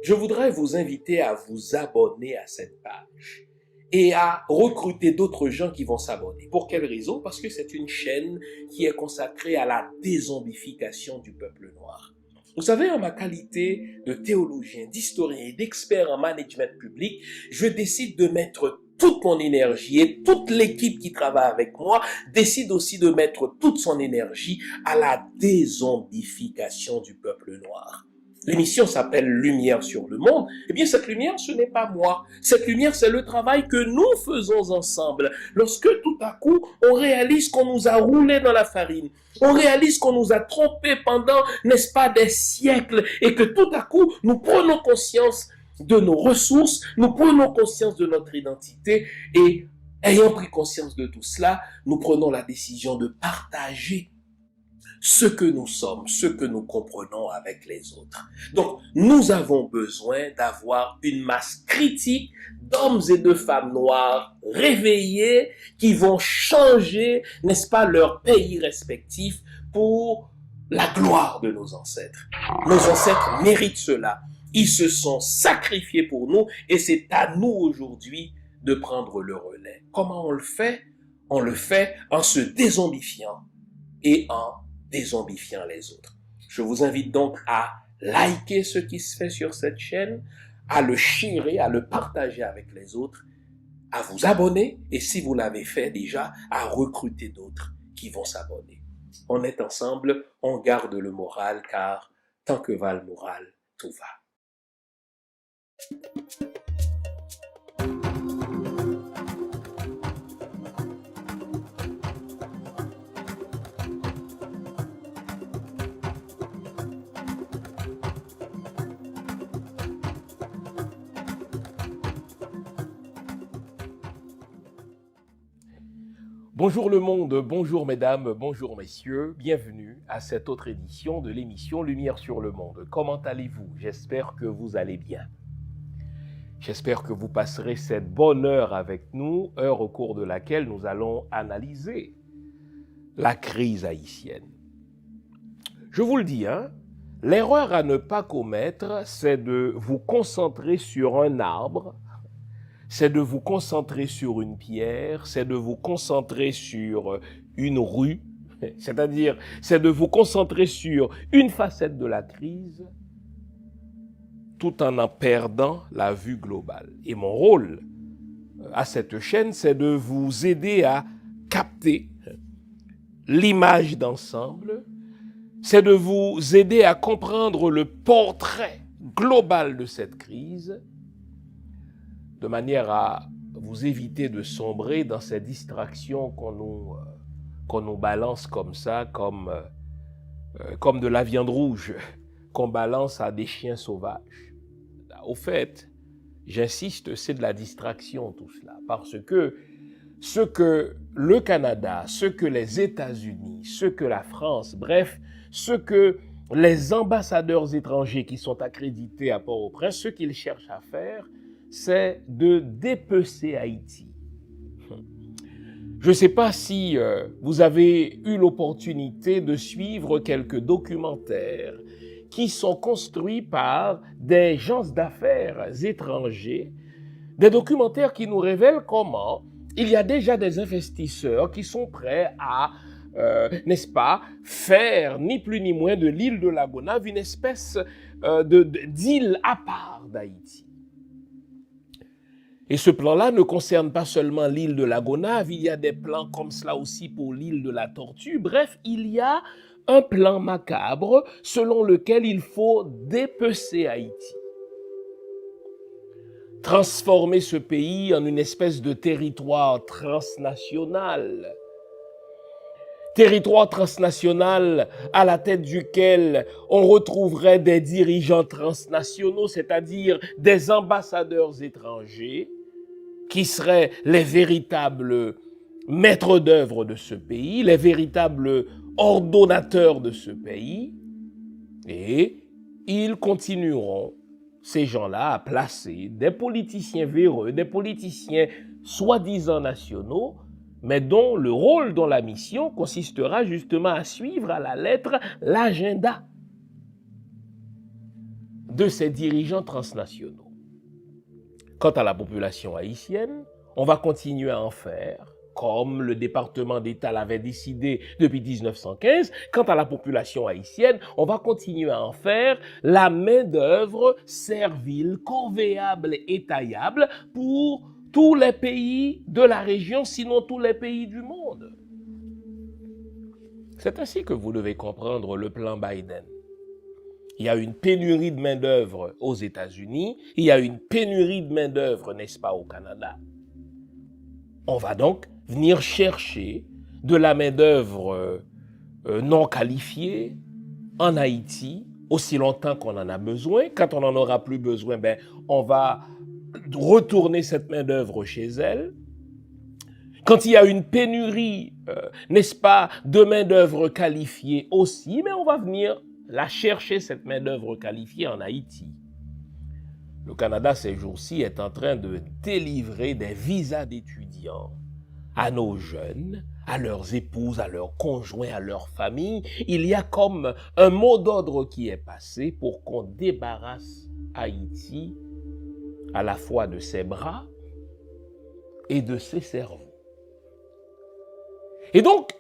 Je voudrais vous inviter à vous abonner à cette page et à recruter d'autres gens qui vont s'abonner. Pour quelle raison? Parce que c'est une chaîne qui est consacrée à la dézombification du peuple noir. Vous savez, en ma qualité de théologien, d'historien et d'expert en management public, je décide de mettre toute mon énergie et toute l'équipe qui travaille avec moi décide aussi de mettre toute son énergie à la dézombification du peuple noir. L'émission s'appelle Lumière sur le monde. Eh bien, cette lumière, ce n'est pas moi. Cette lumière, c'est le travail que nous faisons ensemble. Lorsque tout à coup, on réalise qu'on nous a roulé dans la farine, on réalise qu'on nous a trompés pendant, n'est-ce pas, des siècles, et que tout à coup, nous prenons conscience de nos ressources, nous prenons conscience de notre identité, et ayant pris conscience de tout cela, nous prenons la décision de partager ce que nous sommes, ce que nous comprenons avec les autres. Donc, nous avons besoin d'avoir une masse critique d'hommes et de femmes noirs réveillés qui vont changer, n'est-ce pas, leur pays respectif pour la gloire de nos ancêtres. Nos ancêtres méritent cela. Ils se sont sacrifiés pour nous et c'est à nous aujourd'hui de prendre le relais. Comment on le fait? On le fait en se dézombifiant et en dézombifiant les autres. Je vous invite donc à liker ce qui se fait sur cette chaîne, à le sharer, à le partager avec les autres, à vous abonner et si vous l'avez fait déjà, à recruter d'autres qui vont s'abonner. On est ensemble, on garde le moral car tant que va le moral, tout va. Bonjour le monde, bonjour mesdames, bonjour messieurs, bienvenue à cette autre édition de l'émission Lumière sur le monde. Comment allez-vous? J'espère que vous allez bien. J'espère que vous passerez cette bonne heure avec nous, heure au cours de laquelle nous allons analyser la crise haïtienne. Je vous le dis, l'erreur à ne pas commettre, c'est de vous concentrer sur un arbre, c'est de vous concentrer sur une pierre, c'est de vous concentrer sur une rue, c'est-à-dire c'est de vous concentrer sur une facette de la crise tout en perdant la vue globale. Et mon rôle à cette chaîne, c'est de vous aider à capter l'image d'ensemble, c'est de vous aider à comprendre le portrait global de cette crise, de manière à vous éviter de sombrer dans ces distractions qu'on nous balance comme ça, comme de la viande rouge qu'on balance à des chiens sauvages. Au fait, j'insiste, c'est de la distraction tout cela, parce que ce que le Canada, ce que les États-Unis, ce que la France, bref, ce que les ambassadeurs étrangers qui sont accrédités à Port-au-Prince, ce qu'ils cherchent à faire, c'est de dépecer Haïti. Je ne sais pas si vous avez eu l'opportunité de suivre quelques documentaires qui sont construits par des gens d'affaires étrangers, des documentaires qui nous révèlent comment il y a déjà des investisseurs qui sont prêts à, n'est-ce pas, faire ni plus ni moins de l'île de la Gonâve une espèce d'île à part d'Haïti. Et ce plan-là ne concerne pas seulement l'île de la Gonâve, il y a des plans comme cela aussi pour l'île de la Tortue. Bref, il y a un plan macabre selon lequel il faut dépecer Haïti. Transformer ce pays en une espèce de territoire transnational. Territoire transnational à la tête duquel on retrouverait des dirigeants transnationaux, c'est-à-dire des ambassadeurs étrangers, qui seraient les véritables maîtres d'œuvre de ce pays, les véritables ordonnateurs de ce pays, et ils continueront, ces gens-là, à placer des politiciens véreux, des politiciens soi-disant nationaux, mais dont le rôle dans la mission consistera justement à suivre à la lettre l'agenda de ces dirigeants transnationaux. Quant à la population haïtienne, on va continuer à en faire, comme le département d'État l'avait décidé depuis 1915. Quant à la population haïtienne, on va continuer à en faire la main-d'œuvre servile, corvéable et taillable pour tous les pays de la région, sinon tous les pays du monde. C'est ainsi que vous devez comprendre le plan Biden. Il y a une pénurie de main-d'œuvre aux États-Unis, il y a une pénurie de main-d'œuvre, n'est-ce pas, au Canada. On va donc venir chercher de la main-d'œuvre non qualifiée en Haïti, aussi longtemps qu'on en a besoin. Quand on n'en aura plus besoin, on va retourner cette main-d'œuvre chez elle. Quand il y a une pénurie, n'est-ce pas, de main-d'œuvre qualifiée aussi, mais on va venir la chercher, cette main-d'œuvre qualifiée en Haïti. Le Canada, ces jours-ci, est en train de délivrer des visas d'étudiants à nos jeunes, à leurs épouses, à leurs conjoints, à leurs familles. Il y a comme un mot d'ordre qui est passé pour qu'on débarrasse Haïti à la fois de ses bras et de ses cerveaux. Et donc,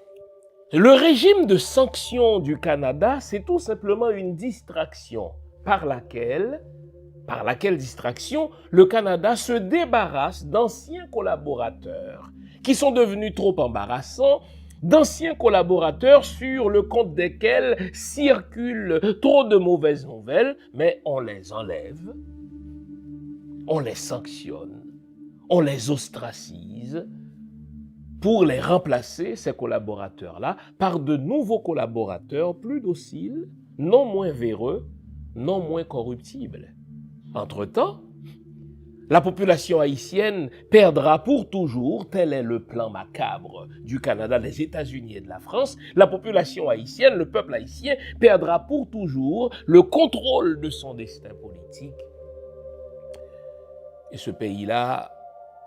le régime de sanctions du Canada, c'est tout simplement une distraction par laquelle distraction, le Canada se débarrasse d'anciens collaborateurs qui sont devenus trop embarrassants, d'anciens collaborateurs sur le compte desquels circulent trop de mauvaises nouvelles, mais on les enlève, on les sanctionne, on les ostracise pour les remplacer, ces collaborateurs-là, par de nouveaux collaborateurs plus dociles, non moins véreux, non moins corruptibles. Entre-temps, la population haïtienne perdra pour toujours, tel est le plan macabre du Canada, des États-Unis et de la France, la population haïtienne, le peuple haïtien, perdra pour toujours le contrôle de son destin politique. Et ce pays-là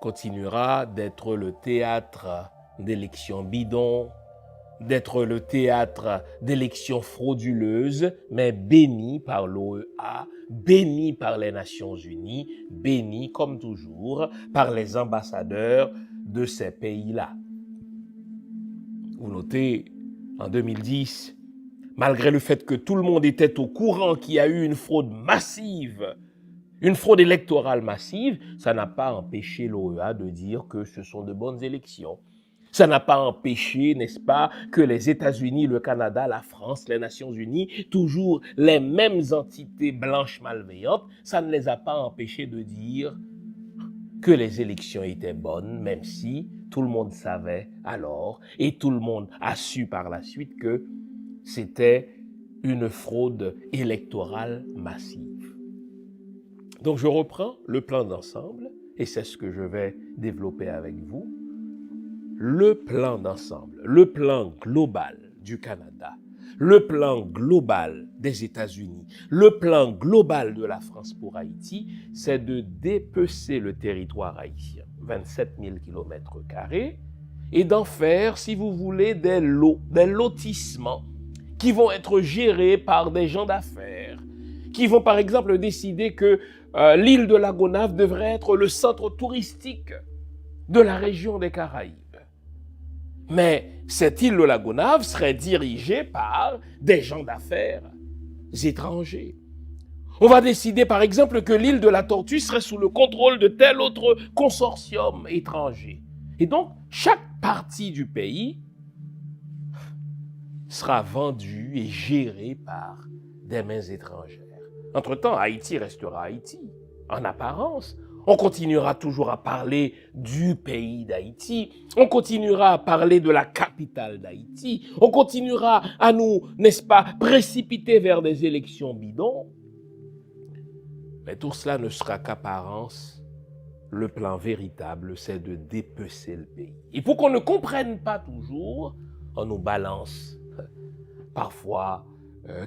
continuera d'être le théâtre d'élections bidons, d'être le théâtre d'élections frauduleuses, mais béni par l'OEA, béni par les Nations Unies, béni, comme toujours, par les ambassadeurs de ces pays-là. Vous notez, en 2010, malgré le fait que tout le monde était au courant qu'il y a eu une fraude massive, une fraude électorale massive, ça n'a pas empêché l'OEA de dire que ce sont de bonnes élections. Ça n'a pas empêché, n'est-ce pas, que les États-Unis, le Canada, la France, les Nations Unies, toujours les mêmes entités blanches malveillantes, ça ne les a pas empêchés de dire que les élections étaient bonnes, même si tout le monde savait alors, et tout le monde a su par la suite que c'était une fraude électorale massive. Donc je reprends le plan d'ensemble, et c'est ce que je vais développer avec vous. Le plan d'ensemble, le plan global du Canada, le plan global des États-Unis, le plan global de la France pour Haïti, c'est de dépecer le territoire haïtien, 27 000 km², et d'en faire, si vous voulez, des lots, des lotissements qui vont être gérés par des gens d'affaires, qui vont par exemple décider que l'île de la Gonâve devrait être le centre touristique de la région des Caraïbes. Mais cette île de la Gonâve serait dirigée par des gens d'affaires étrangers. On va décider par exemple que l'île de la Tortue serait sous le contrôle de tel autre consortium étranger. Et donc, chaque partie du pays sera vendue et gérée par des mains étrangères. Entre-temps, Haïti restera Haïti, en apparence. On continuera toujours à parler du pays d'Haïti. On continuera à parler de la capitale d'Haïti. On continuera à nous, n'est-ce pas, précipiter vers des élections bidons. Mais tout cela ne sera qu'apparence le plan véritable, c'est de dépecer le pays. Et pour qu'on ne comprenne pas toujours, on nous balance parfois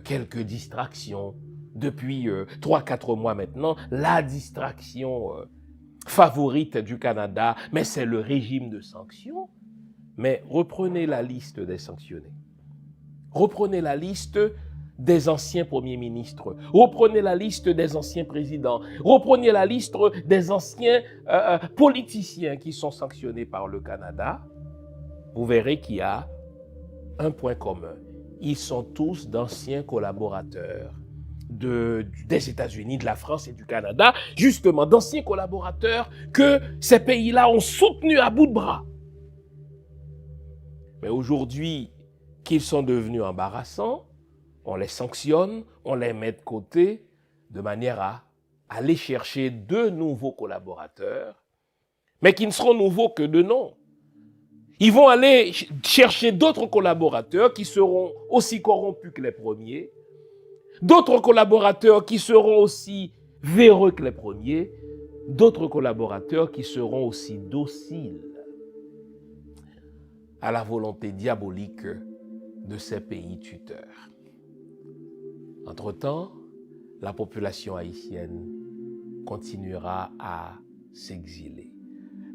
quelques distractions. Depuis 3-4 mois maintenant, la distraction favorite du Canada, mais c'est le régime de sanctions. Mais reprenez la liste des sanctionnés. Reprenez la liste des anciens premiers ministres. Reprenez la liste des anciens présidents. Reprenez la liste des anciens politiciens qui sont sanctionnés par le Canada. Vous verrez qu'il y a un point commun. Ils sont tous d'anciens collaborateurs des États-Unis, de la France et du Canada, justement d'anciens collaborateurs que ces pays-là ont soutenus à bout de bras. Mais aujourd'hui, qu'ils sont devenus embarrassants, on les sanctionne, on les met de côté, de manière à aller chercher de nouveaux collaborateurs, mais qui ne seront nouveaux que de nom. Ils vont aller chercher d'autres collaborateurs qui seront aussi corrompus que les premiers, d'autres collaborateurs qui seront aussi véreux que les premiers, d'autres collaborateurs qui seront aussi dociles à la volonté diabolique de ces pays tuteurs. Entre-temps, la population haïtienne continuera à s'exiler.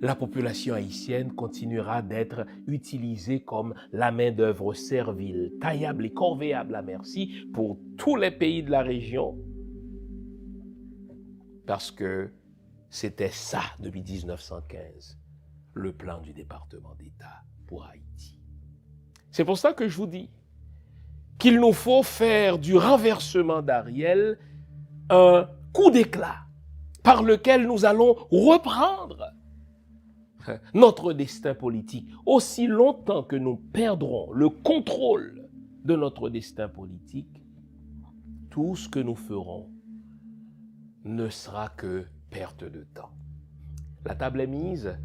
La population haïtienne continuera d'être utilisée comme la main-d'œuvre servile, taillable et corvéable à merci pour tous les pays de la région, parce que c'était ça depuis 1915, le plan du département d'État pour Haïti. C'est pour ça que je vous dis qu'il nous faut faire du renversement d'Ariel un coup d'éclat par lequel nous allons reprendre notre destin politique. Aussi longtemps que nous perdrons le contrôle de notre destin politique, tout ce que nous ferons ne sera que perte de temps. La table est mise.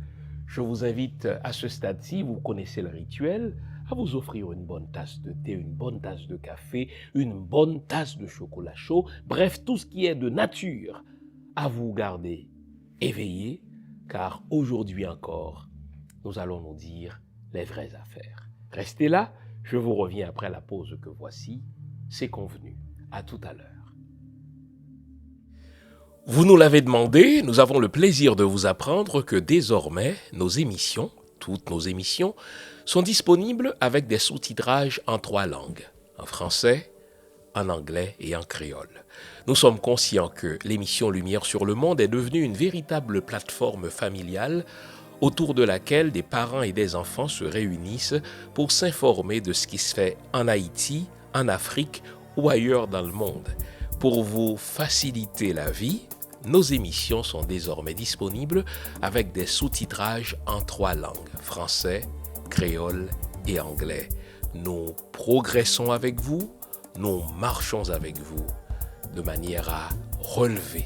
Je vous invite à ce stade-ci, vous connaissez le rituel, à vous offrir une bonne tasse de thé, une bonne tasse de café, une bonne tasse de chocolat chaud, bref, tout ce qui est de nature, à vous garder éveillé, car aujourd'hui encore, nous allons nous dire les vraies affaires. Restez là, je vous reviens après la pause que voici, c'est convenu. À tout à l'heure. Vous nous l'avez demandé, nous avons le plaisir de vous apprendre que désormais, nos émissions, toutes nos émissions, sont disponibles avec des sous-titrages en 3 langues, en français, en anglais et en créole. Nous sommes conscients que l'émission Lumière sur le monde est devenue une véritable plateforme familiale autour de laquelle des parents et des enfants se réunissent pour s'informer de ce qui se fait en Haïti, en Afrique ou ailleurs dans le monde. Pour vous faciliter la vie, nos émissions sont désormais disponibles avec des sous-titrages en 3 langues, français, créole et anglais. Nous progressons avec vous, nous marchons avec vous, de manière à relever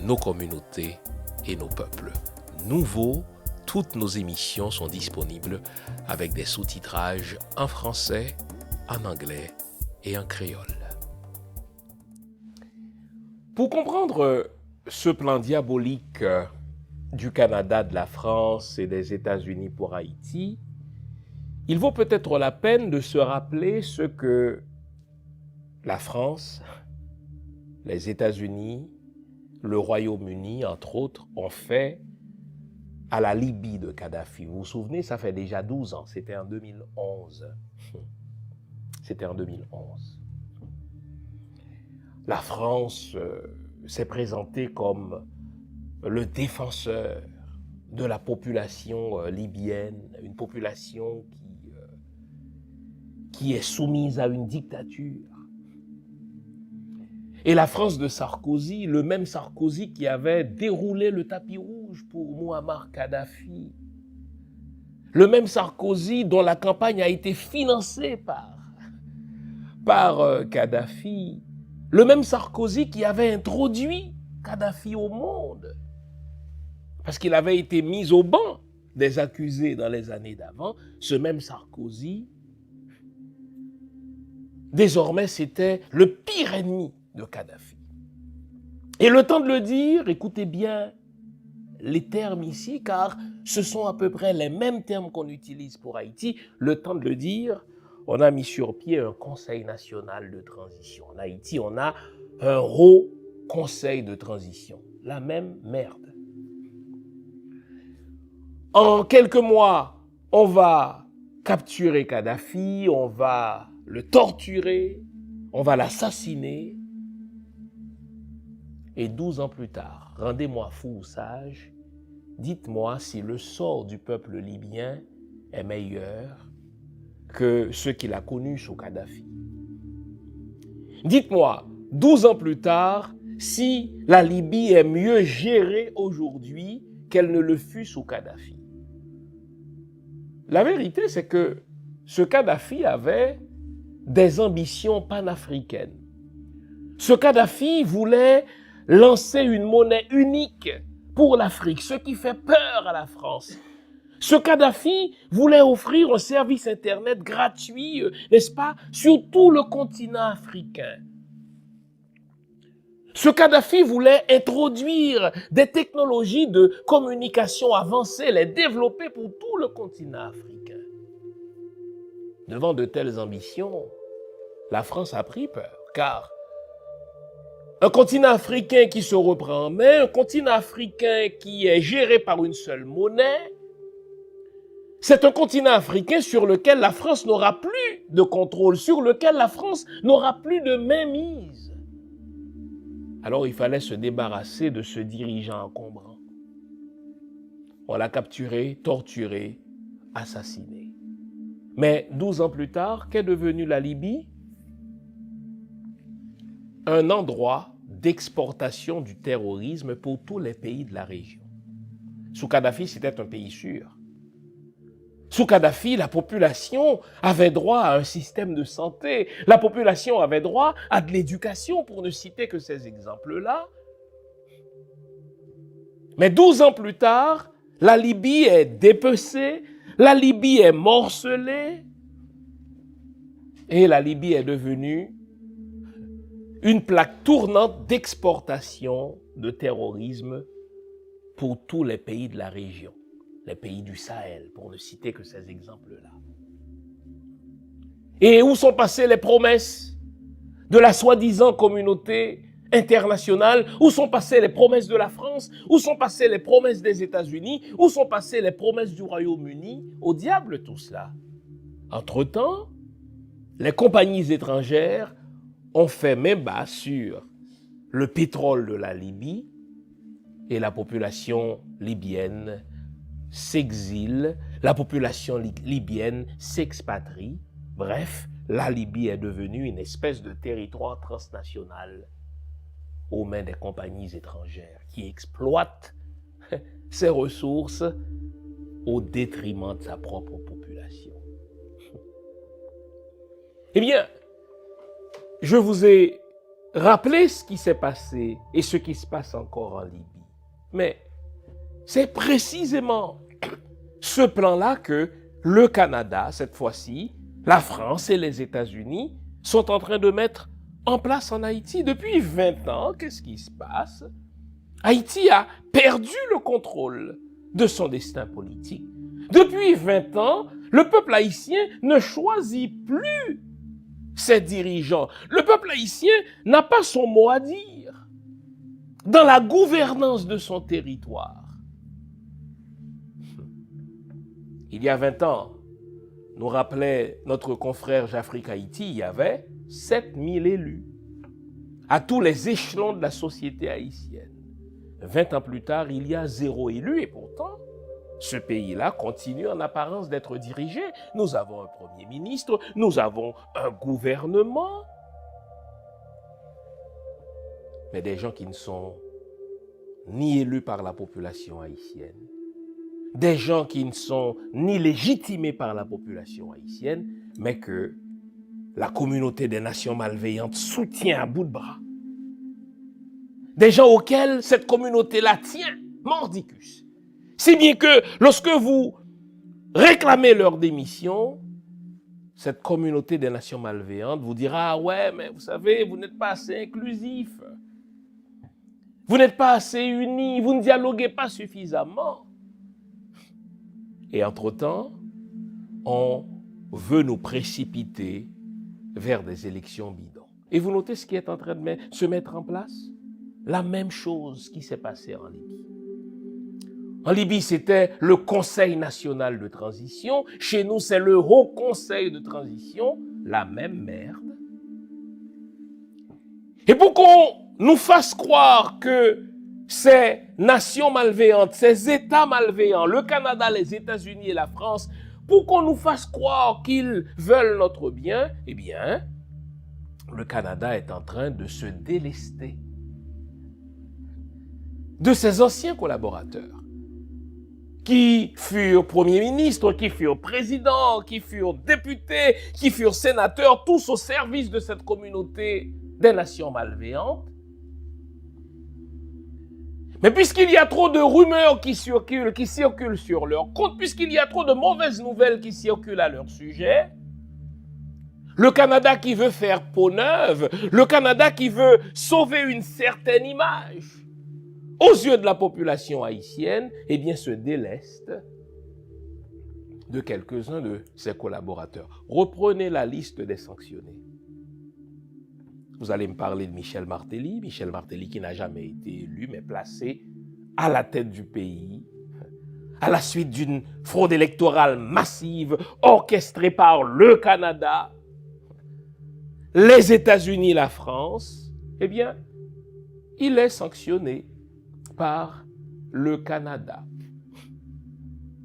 nos communautés et nos peuples. Nouveau, toutes nos émissions sont disponibles avec des sous-titrages en français, en anglais et en créole. Pour comprendre ce plan diabolique du Canada, de la France et des États-Unis pour Haïti, il vaut peut-être la peine de se rappeler ce que la France, les États-Unis, le Royaume-Uni, entre autres, ont fait à la Libye de Kadhafi. Vous vous souvenez, ça fait déjà 12 ans, c'était en 2011. C'était en 2011. La France s'est présentée comme le défenseur de la population libyenne, une population qui est soumise à une dictature. Et la France de Sarkozy, le même Sarkozy qui avait déroulé le tapis rouge pour Mouammar Kadhafi, le même Sarkozy dont la campagne a été financée par Kadhafi, le même Sarkozy qui avait introduit Kadhafi au monde, parce qu'il avait été mis au banc des accusés dans les années d'avant. Ce même Sarkozy, désormais, c'était le pire ennemi de Kadhafi. Et le temps de le dire, écoutez bien, les termes ici, car ce sont à peu près les mêmes termes qu'on utilise pour Haïti. Le temps de le dire, on a mis sur pied un Conseil national de transition. En Haïti, on a un haut Conseil de transition. La même merde. En quelques mois, on va capturer Kadhafi, on va le torturer, on va l'assassiner. Et 12 ans plus tard, rendez-moi fou ou sage, dites-moi si le sort du peuple libyen est meilleur que ce qu'il a connu sous Kadhafi. Dites-moi, 12 ans plus tard, si la Libye est mieux gérée aujourd'hui qu'elle ne le fut sous Kadhafi. La vérité, c'est que ce Kadhafi avait des ambitions panafricaines. Ce Kadhafi voulait lancer une monnaie unique pour l'Afrique, ce qui fait peur à la France. Ce Kadhafi voulait offrir un service Internet gratuit, n'est-ce pas, sur tout le continent africain. Ce Kadhafi voulait introduire des technologies de communication avancées, les développer pour tout le continent africain. Devant de telles ambitions, la France a pris peur, car un continent africain qui se reprend en main, un continent africain qui est géré par une seule monnaie, c'est un continent africain sur lequel la France n'aura plus de contrôle, sur lequel la France n'aura plus de mainmise. Alors il fallait se débarrasser de ce dirigeant encombrant. On l'a capturé, torturé, assassiné. Mais 12 ans plus tard, qu'est devenue la Libye? Un endroit d'exportation du terrorisme pour tous les pays de la région. Sous Kadhafi, c'était un pays sûr. Sous Kadhafi, la population avait droit à un système de santé. La population avait droit à de l'éducation, pour ne citer que ces exemples-là. Mais 12 ans plus tard, la Libye est dépecée, la Libye est morcelée, et la Libye est devenue une plaque tournante d'exportation de terrorisme pour tous les pays de la région. Les pays du Sahel, pour ne citer que ces exemples-là. Et où sont passées les promesses de la soi-disant communauté internationale? Où sont passées les promesses de la France? Où sont passées les promesses des États-Unis? Où sont passées les promesses du Royaume-Uni? Au diable tout cela. Entre-temps, les compagnies étrangères ont fait main basse sur le pétrole de la Libye et la population libyenne s'exile, la population libyenne s'expatrie. Bref, la Libye est devenue une espèce de territoire transnational aux mains des compagnies étrangères qui exploitent ses ressources au détriment de sa propre population. Eh bien, je vous ai rappelé ce qui s'est passé et ce qui se passe encore en Libye. Mais c'est précisément ce plan-là que le Canada, cette fois-ci, la France et les États-Unis sont en train de mettre en place en Haïti. Depuis 20 ans, qu'est-ce qui se passe? Haïti a perdu le contrôle de son destin politique. Depuis 20 ans, le peuple haïtien ne choisit plus ses dirigeants. Le peuple haïtien n'a pas son mot à dire dans la gouvernance de son territoire. Il y a 20 ans, nous rappelait notre confrère Jafrique Haïti, il y avait 7000 élus à tous les échelons de la société haïtienne. 20 ans plus tard, il y a 0 élu et pourtant, ce pays-là continue en apparence d'être dirigé. Nous avons un premier ministre, nous avons un gouvernement, mais des gens qui ne sont ni élus par la population haïtienne, des gens qui ne sont ni légitimés par la population haïtienne, mais que la communauté des nations malveillantes soutient à bout de bras. Des gens auxquels cette communauté-là tient mordicus. Si bien que lorsque vous réclamez leur démission, cette communauté des nations malveillantes vous dira « Ah ouais, mais vous savez, vous n'êtes pas assez inclusif. Vous n'êtes pas assez unis, vous ne dialoguez pas suffisamment. Et entre-temps, on veut nous précipiter vers des élections bidons. Et vous notez ce qui est en train de se mettre en place? La même chose qui s'est passée en Libye. En Libye, c'était le Conseil national de transition. Chez nous, c'est le Haut Conseil de transition. La même merde. Et pour qu'on nous fasse croire que ces nations malveillantes, ces États malveillants, le Canada, les États-Unis et la France, pour qu'on nous fasse croire qu'ils veulent notre bien, eh bien, le Canada est en train de se délester de ses anciens collaborateurs qui furent premiers ministres, qui furent présidents, qui furent députés, qui furent sénateurs, tous au service de cette communauté des nations malveillantes. Mais puisqu'il y a trop de rumeurs qui circulent sur leur compte, puisqu'il y a trop de mauvaises nouvelles qui circulent à leur sujet, le Canada qui veut faire peau neuve, le Canada qui veut sauver une certaine image aux yeux de la population haïtienne, eh bien se déleste de quelques-uns de ses collaborateurs. Reprenez la liste des sanctionnés. Vous allez me parler de Michel Martelly qui n'a jamais été élu, mais placé à la tête du pays, à la suite d'une fraude électorale massive orchestrée par le Canada, les États-Unis, la France. Eh bien, il est sanctionné par le Canada.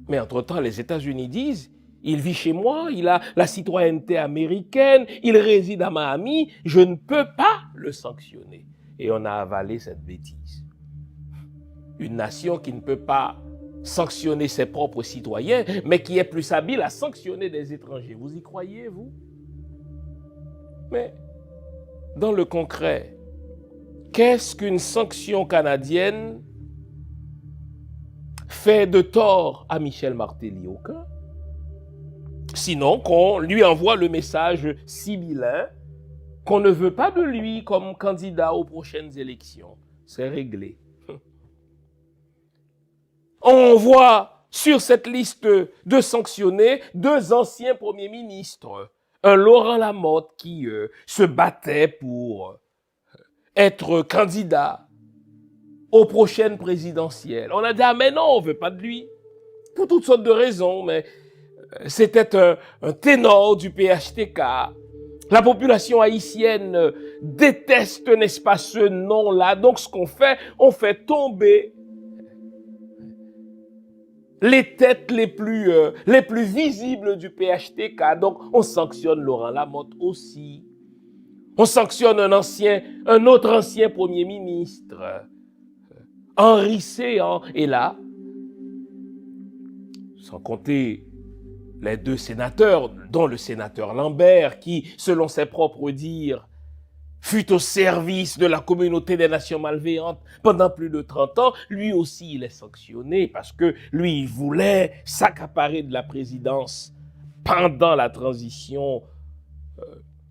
Mais entre-temps, les États-Unis disent: il vit chez moi, il a la citoyenneté américaine, il réside à Miami, je ne peux pas le sanctionner. Et on a avalé cette bêtise. Une nation qui ne peut pas sanctionner ses propres citoyens, mais qui est plus habile à sanctionner des étrangers. Vous y croyez, vous? Mais dans le concret, qu'est-ce qu'une sanction canadienne fait de tort à Michel Martelly? Aucun. Sinon qu'on lui envoie le message sibyllin qu'on ne veut pas de lui comme candidat aux prochaines élections. C'est réglé. On voit sur cette liste de sanctionnés 2 anciens premiers ministres. Un Laurent Lamotte qui se battait pour être candidat aux prochaines présidentielles. On a dit: ah mais non, on ne veut pas de lui. Pour toutes sortes de raisons, mais c'était un ténor du PHTK. La population haïtienne déteste, n'est-ce pas, ce nom-là. Donc ce qu'on fait, on fait tomber les têtes les plus visibles du PHTK. Donc on sanctionne Laurent Lamotte aussi. On sanctionne un autre ancien premier ministre, Henri Séan. Et là, sans compter les 2 sénateurs, dont le sénateur Lambert, qui, selon ses propres dires, fut au service de la communauté des nations malveillantes pendant plus de 30 ans, lui aussi il est sanctionné parce que lui, il voulait s'accaparer de la présidence pendant la transition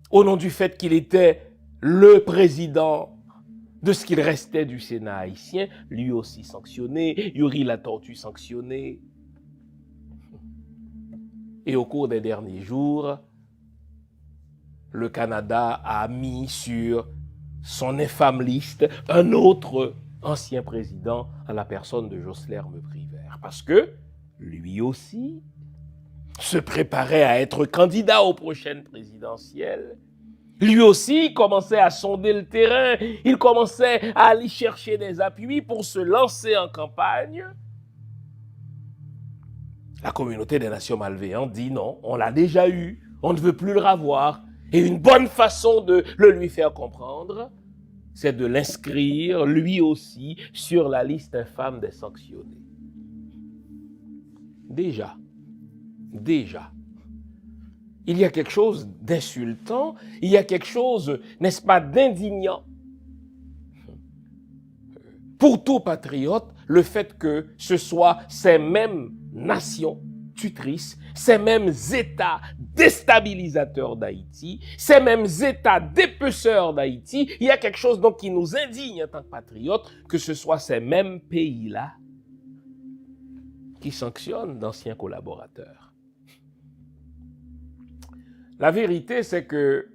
au nom du fait qu'il était le président de ce qu'il restait du Sénat haïtien, lui aussi sanctionné, Yuri Latortue sanctionné. Et au cours des derniers jours, le Canada a mis sur son infâme liste un autre ancien président à la personne de Jocelyn Privert. Parce que lui aussi se préparait à être candidat aux prochaines présidentielles. Lui aussi commençait à sonder le terrain, il commençait à aller chercher des appuis pour se lancer en campagne. La communauté des nations malveillantes dit non, on l'a déjà eu, on ne veut plus le revoir. Et une bonne façon de le lui faire comprendre, c'est de l'inscrire lui aussi sur la liste infâme des sanctionnés. Déjà, il y a quelque chose d'insultant, il y a quelque chose, n'est-ce pas, d'indignant. Pour tout patriote, le fait que ce soit ces mêmes nations tutrices, ces mêmes États déstabilisateurs d'Haïti, ces mêmes États dépeceurs d'Haïti, il y a quelque chose donc qui nous indigne en tant que patriotes, que ce soit ces mêmes pays-là qui sanctionnent d'anciens collaborateurs. La vérité, c'est que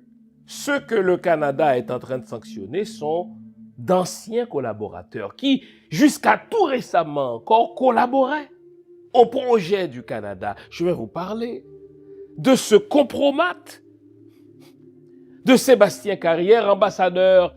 ce que le Canada est en train de sanctionner sont d'anciens collaborateurs qui, jusqu'à tout récemment encore, collaboraient au projet du Canada. Je vais vous parler de ce compromat de Sébastien Carrière, ambassadeur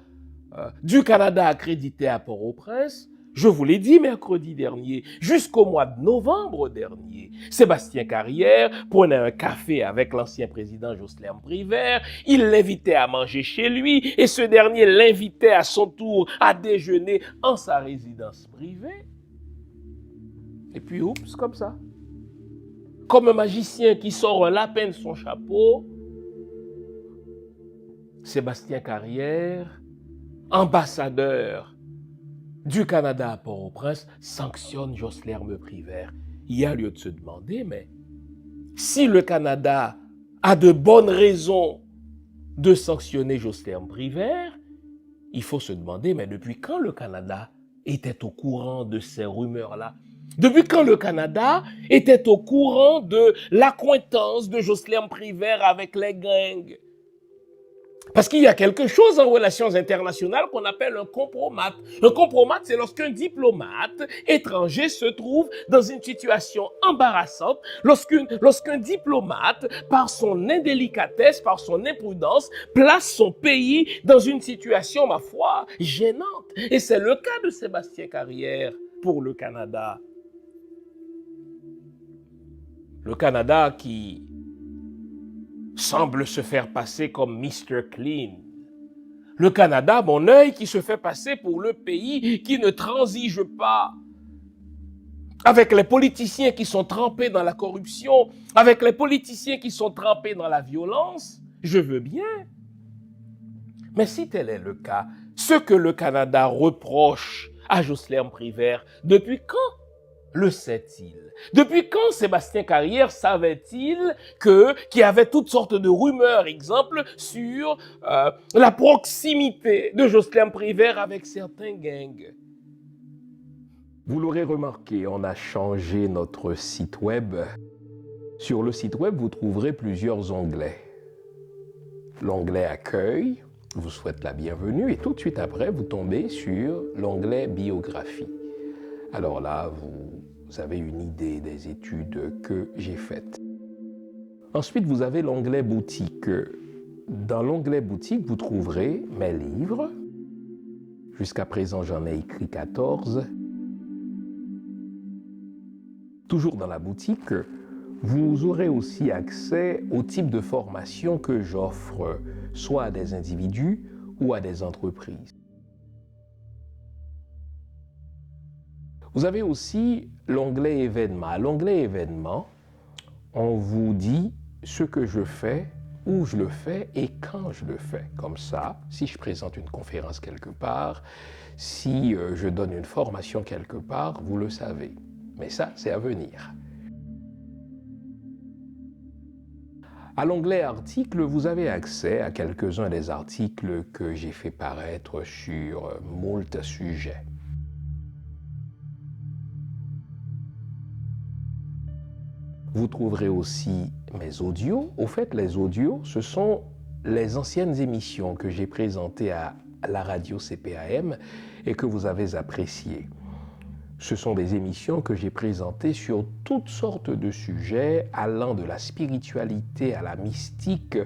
du Canada accrédité à Port-au-Prince. Je vous l'ai dit mercredi dernier, jusqu'au mois de novembre dernier, Sébastien Carrière prenait un café avec l'ancien président Jocelyn Privert, il l'invitait à manger chez lui et ce dernier l'invitait à son tour à déjeuner en sa résidence privée. Et puis, oups, comme ça. Comme un magicien qui sort un lapin de son chapeau, Sébastien Carrière, ambassadeur du Canada à Port-au-Prince, sanctionne Jocelyn Privert. Il y a lieu de se demander, mais si le Canada a de bonnes raisons de sanctionner Jocelyn Privert, il faut se demander, mais depuis quand le Canada était au courant de ces rumeurs-là? Depuis quand le Canada était au courant de l'accointance de Jocelyn Privert avec les gangs? Parce qu'il y a quelque chose en relations internationales qu'on appelle un compromat. Un compromat, c'est lorsqu'un diplomate étranger se trouve dans une situation embarrassante, lorsqu'un diplomate, par son indélicatesse, par son imprudence, place son pays dans une situation, ma foi, gênante. Et c'est le cas de Sébastien Carrière pour le Canada. Le Canada qui semble se faire passer comme Mr. Clean. Le Canada, mon œil, qui se fait passer pour le pays qui ne transige pas avec les politiciens qui sont trempés dans la corruption, avec les politiciens qui sont trempés dans la violence, je veux bien. Mais si tel est le cas, ce que le Canada reproche à Jocelyn Privert, depuis quand le sait-il? Depuis quand Sébastien Carrière savait-il qu'il y avait toutes sortes de rumeurs, exemple, sur la proximité de Jocelyn Privert avec certains gangs? Vous l'aurez remarqué, on a changé notre site web. Sur le site web, vous trouverez plusieurs onglets. L'onglet Accueil vous souhaite la bienvenue et tout de suite après, vous tombez sur l'onglet Biographie. Alors là, vous avez une idée des études que j'ai faites. Ensuite, vous avez l'onglet Boutique. Dans l'onglet Boutique, vous trouverez mes livres. Jusqu'à présent, j'en ai écrit 14. Toujours dans la boutique, vous aurez aussi accès au type de formation que j'offre, soit à des individus ou à des entreprises. Vous avez aussi l'onglet événements. À l'onglet événements, on vous dit ce que je fais, où je le fais et quand je le fais. Comme ça, si je présente une conférence quelque part, si je donne une formation quelque part, vous le savez. Mais ça, c'est à venir. À l'onglet articles, vous avez accès à quelques-uns des articles que j'ai fait paraître sur moult sujets. Vous trouverez aussi mes audios. Au fait, les audios, ce sont les anciennes émissions que j'ai présentées à la radio CPAM et que vous avez appréciées. Ce sont des émissions que j'ai présentées sur toutes sortes de sujets allant de la spiritualité à la mystique,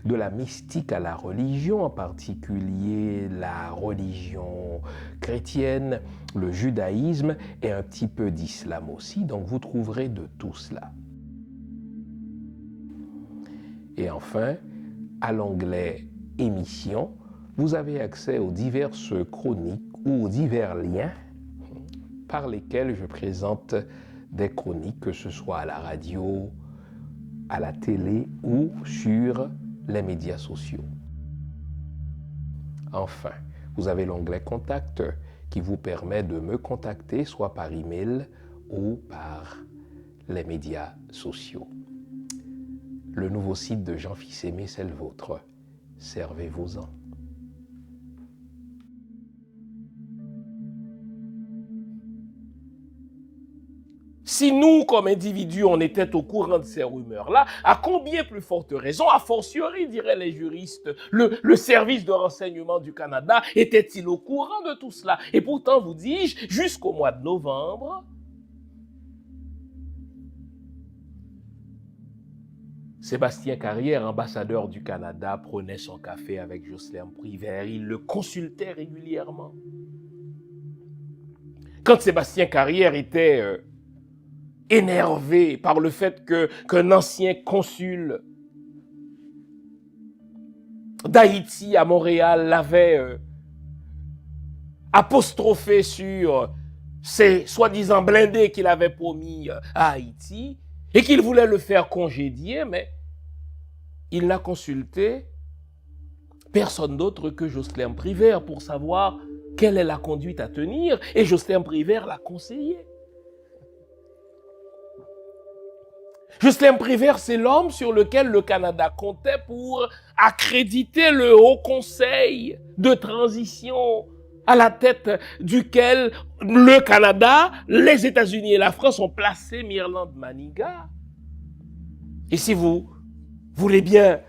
de la mystique à la religion, en particulier la religion chrétienne, le judaïsme et un petit peu d'islam aussi. Donc vous trouverez de tout cela. Et enfin, à l'onglet émissions, vous avez accès aux diverses chroniques ou aux divers liens par lesquels je présente des chroniques, que ce soit à la radio, à la télé ou sur les médias sociaux. Enfin, vous avez l'onglet Contact qui vous permet de me contacter soit par email ou par les médias sociaux. Le nouveau site de Jean Fils-Aimé, c'est le vôtre. Servez-vous-en. Si nous, comme individus, on était au courant de ces rumeurs-là, à combien plus forte raison, a fortiori, diraient les juristes, le service de renseignement du Canada était-il au courant de tout cela? Et pourtant, vous dis-je, jusqu'au mois de novembre, Sébastien Carrière, ambassadeur du Canada, prenait son café avec Jocelyn Privert. Il le consultait régulièrement. Quand Sébastien Carrière était énervé par le fait qu'un ancien consul d'Haïti à Montréal l'avait apostrophé sur ces soi-disant blindés qu'il avait promis à Haïti et qu'il voulait le faire congédier, mais il n'a consulté personne d'autre que Jocelyn Privert pour savoir quelle est la conduite à tenir, et Jocelyn Privert l'a conseillé. Jocelyn Privert, c'est l'homme sur lequel le Canada comptait pour accréditer le Haut Conseil de transition à la tête duquel le Canada, les États-Unis et la France ont placé Mirland Manigat. Et si vous voulez bien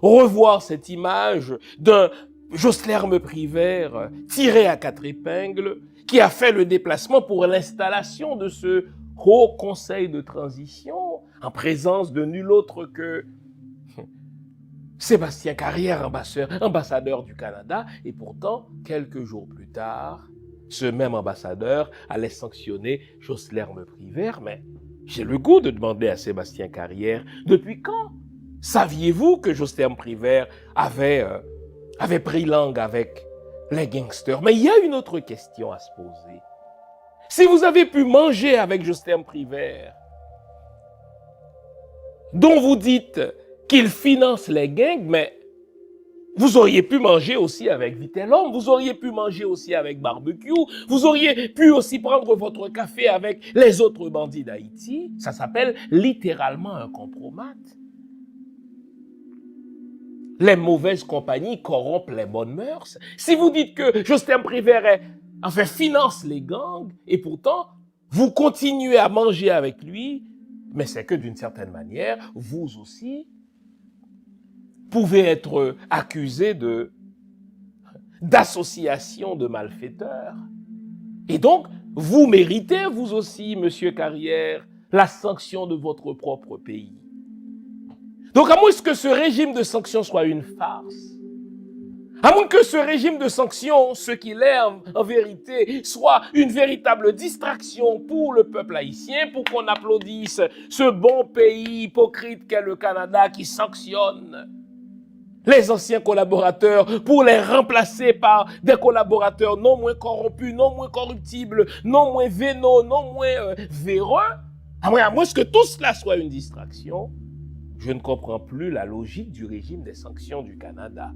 revoir cette image d'un Jocelyn Privert tiré à quatre épingles qui a fait le déplacement pour l'installation de ce Haut Conseil de transition en présence de nul autre que Sébastien Carrière, ambassadeur du Canada, et pourtant, quelques jours plus tard, ce même ambassadeur allait sanctionner Jocelyn Privert. Mais j'ai le goût de demander à Sébastien Carrière, depuis quand saviez-vous que Jocelyn Privert avait pris langue avec les gangsters? Mais il y a une autre question à se poser. Si vous avez pu manger avec Jocelyn Privert, dont vous dites qu'il finance les gangs, mais vous auriez pu manger aussi avec Vitellum, vous auriez pu manger aussi avec Barbecue, vous auriez pu aussi prendre votre café avec les autres bandits d'Haïti. Ça s'appelle littéralement un compromat. Les mauvaises compagnies corrompent les bonnes mœurs. Si vous dites que Jocelyn Privert finance les gangs, et pourtant, vous continuez à manger avec lui, mais c'est que d'une certaine manière, vous aussi, pouvez être accusé d'association de malfaiteurs. Et donc, vous méritez, vous aussi, Monsieur Carrière, la sanction de votre propre pays. Donc, à moins que ce régime de sanctions soit une farce, à moins que ce régime de sanctions, ce qu'il est en vérité, soit une véritable distraction pour le peuple haïtien, pour qu'on applaudisse ce bon pays hypocrite qu'est le Canada qui sanctionne les anciens collaborateurs pour les remplacer par des collaborateurs non moins corrompus, non moins corruptibles, non moins vénaux, non moins véreux, à moins que tout cela soit une distraction, je ne comprends plus la logique du régime des sanctions du Canada.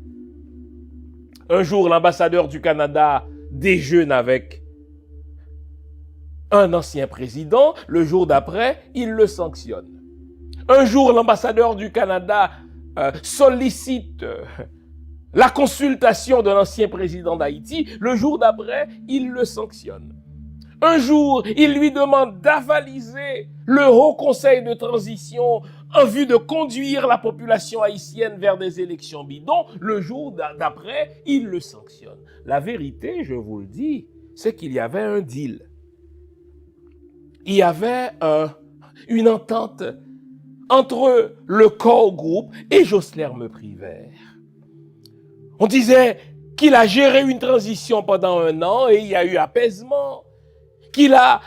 Un jour, l'ambassadeur du Canada déjeune avec un ancien président. Le jour d'après, il le sanctionne. Un jour, l'ambassadeur du Canada sollicite la consultation de l'ancien président d'Haïti. Le jour d'après, il le sanctionne. Un jour, il lui demande d'avaliser le Haut Conseil de transition en vue de conduire la population haïtienne vers des élections bidons. Le jour d'après, il le sanctionne. La vérité, je vous le dis, c'est qu'il y avait un deal. Il y avait une entente entre le Core Group et Jocelyn Privert. On disait qu'il a géré une transition pendant 1 an et il y a eu apaisement. Qu'il a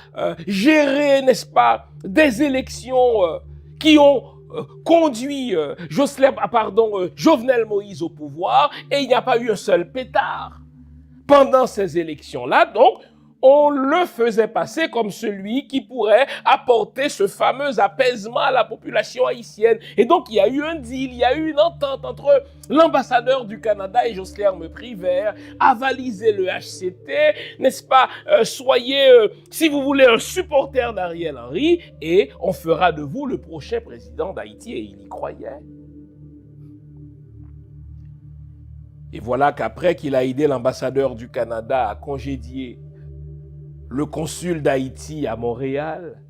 géré, n'est-ce pas, des élections qui ont conduit Jovenel Moïse au pouvoir, et il n'y a pas eu un seul pétard pendant ces élections-là. Donc, on le faisait passer comme celui qui pourrait apporter ce fameux apaisement à la population haïtienne. Et donc, il y a eu un deal, il y a eu une entente entre l'ambassadeur du Canada et Joslerme Privert, avaliser le HCT, n'est-ce pas? Soyez, si vous voulez, un supporter d'Ariel Henry et on fera de vous le prochain président d'Haïti. Et il y croyait. Et voilà qu'après qu'il a aidé l'ambassadeur du Canada à congédier le consul d'Haïti à Montréal,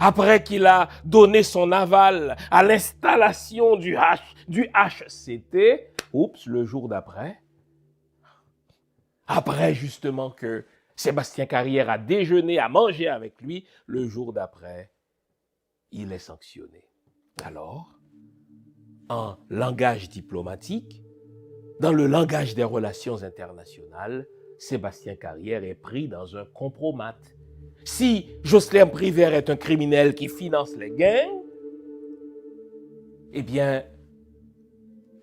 après qu'il a donné son aval à l'installation du HCT, le jour d'après, après justement que Sébastien Carrière a déjeuné, a mangé avec lui, le jour d'après, il est sanctionné. Alors, en langage diplomatique, dans le langage des relations internationales, Sébastien Carrière est pris dans un compromat. Si Joslerme Privert est un criminel qui finance les gangs, eh bien,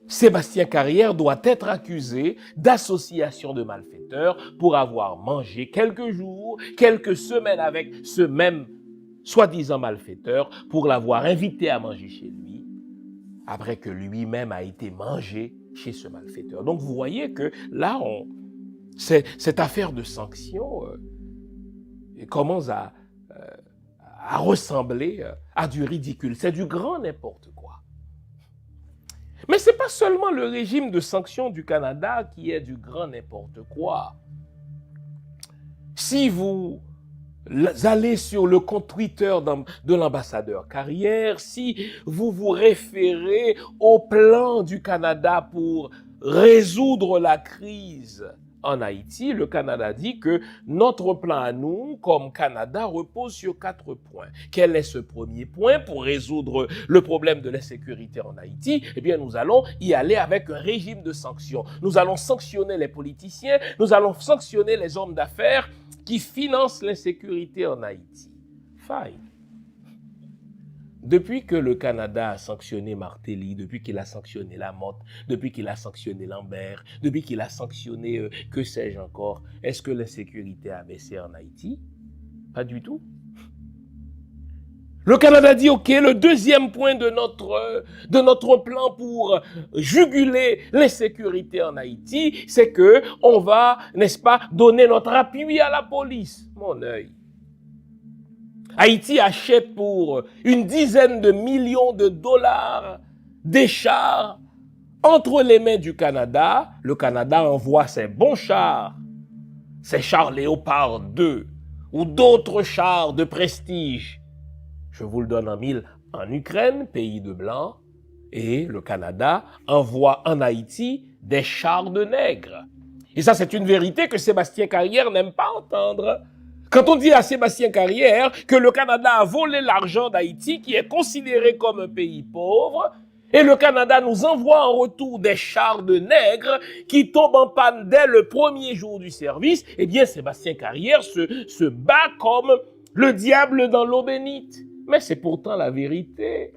Sébastien Carrière doit être accusé d'association de malfaiteurs pour avoir mangé quelques jours, quelques semaines avec ce même soi-disant malfaiteur, pour l'avoir invité à manger chez lui, après que lui-même a été mangé chez ce malfaiteur. Donc vous voyez que là, cette affaire de sanction commence à ressembler à du ridicule. C'est du grand n'importe quoi. Mais ce n'est pas seulement le régime de sanctions du Canada qui est du grand n'importe quoi. Si vous allez sur le compte Twitter de l'ambassadeur Carrière, si vous vous référez au plan du Canada pour résoudre la crise en Haïti, le Canada dit que notre plan à nous, comme Canada, repose sur 4 points. Quel est ce premier point pour résoudre le problème de l'insécurité en Haïti? Eh bien, nous allons y aller avec un régime de sanctions. Nous allons sanctionner les politiciens, nous allons sanctionner les hommes d'affaires qui financent l'insécurité en Haïti. Fine. Depuis que le Canada a sanctionné Martelly, depuis qu'il a sanctionné Lamotte, depuis qu'il a sanctionné Lambert, depuis qu'il a sanctionné que sais-je encore, est-ce que l'insécurité a baissé en Haïti? Pas du tout. Le Canada dit, OK, le deuxième point de notre plan pour juguler l'insécurité en Haïti, c'est que on va, n'est-ce pas, donner notre appui à la police. Mon œil. Haïti achète pour une dizaine de millions de dollars des chars entre les mains du Canada. Le Canada envoie ses bons chars, ses chars Léopard 2 ou d'autres chars de prestige. Je vous le donne en mille, en Ukraine, pays de blancs, et le Canada envoie en Haïti des chars de nègres. Et ça, c'est une vérité que Sébastien Carrière n'aime pas entendre. Quand on dit à Sébastien Carrière que le Canada a volé l'argent d'Haïti, qui est considéré comme un pays pauvre, et le Canada nous envoie en retour des chars de nègres qui tombent en panne dès le premier jour du service, eh bien Sébastien Carrière se bat comme le diable dans l'eau bénite. Mais c'est pourtant la vérité.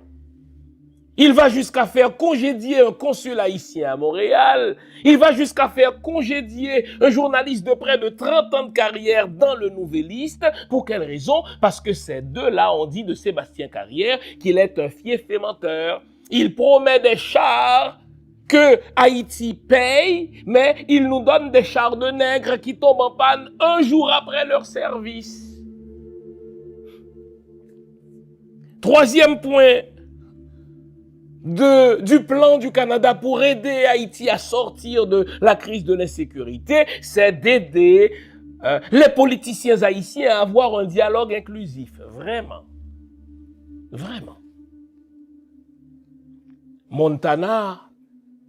Il va jusqu'à faire congédier un consul haïtien à Montréal. Il va jusqu'à faire congédier un journaliste de près de 30 ans de carrière dans le Nouvelliste. Pour quelle raison? Parce que ces deux-là ont dit de Sébastien Carrière qu'il est un fief et menteur. Il promet des chars que Haïti paye, mais il nous donne des chars de nègres qui tombent en panne un jour après leur service. Troisième point du plan du Canada pour aider Haïti à sortir de la crise de l'insécurité, c'est d'aider les politiciens haïtiens à avoir un dialogue inclusif. Vraiment. Vraiment. Montana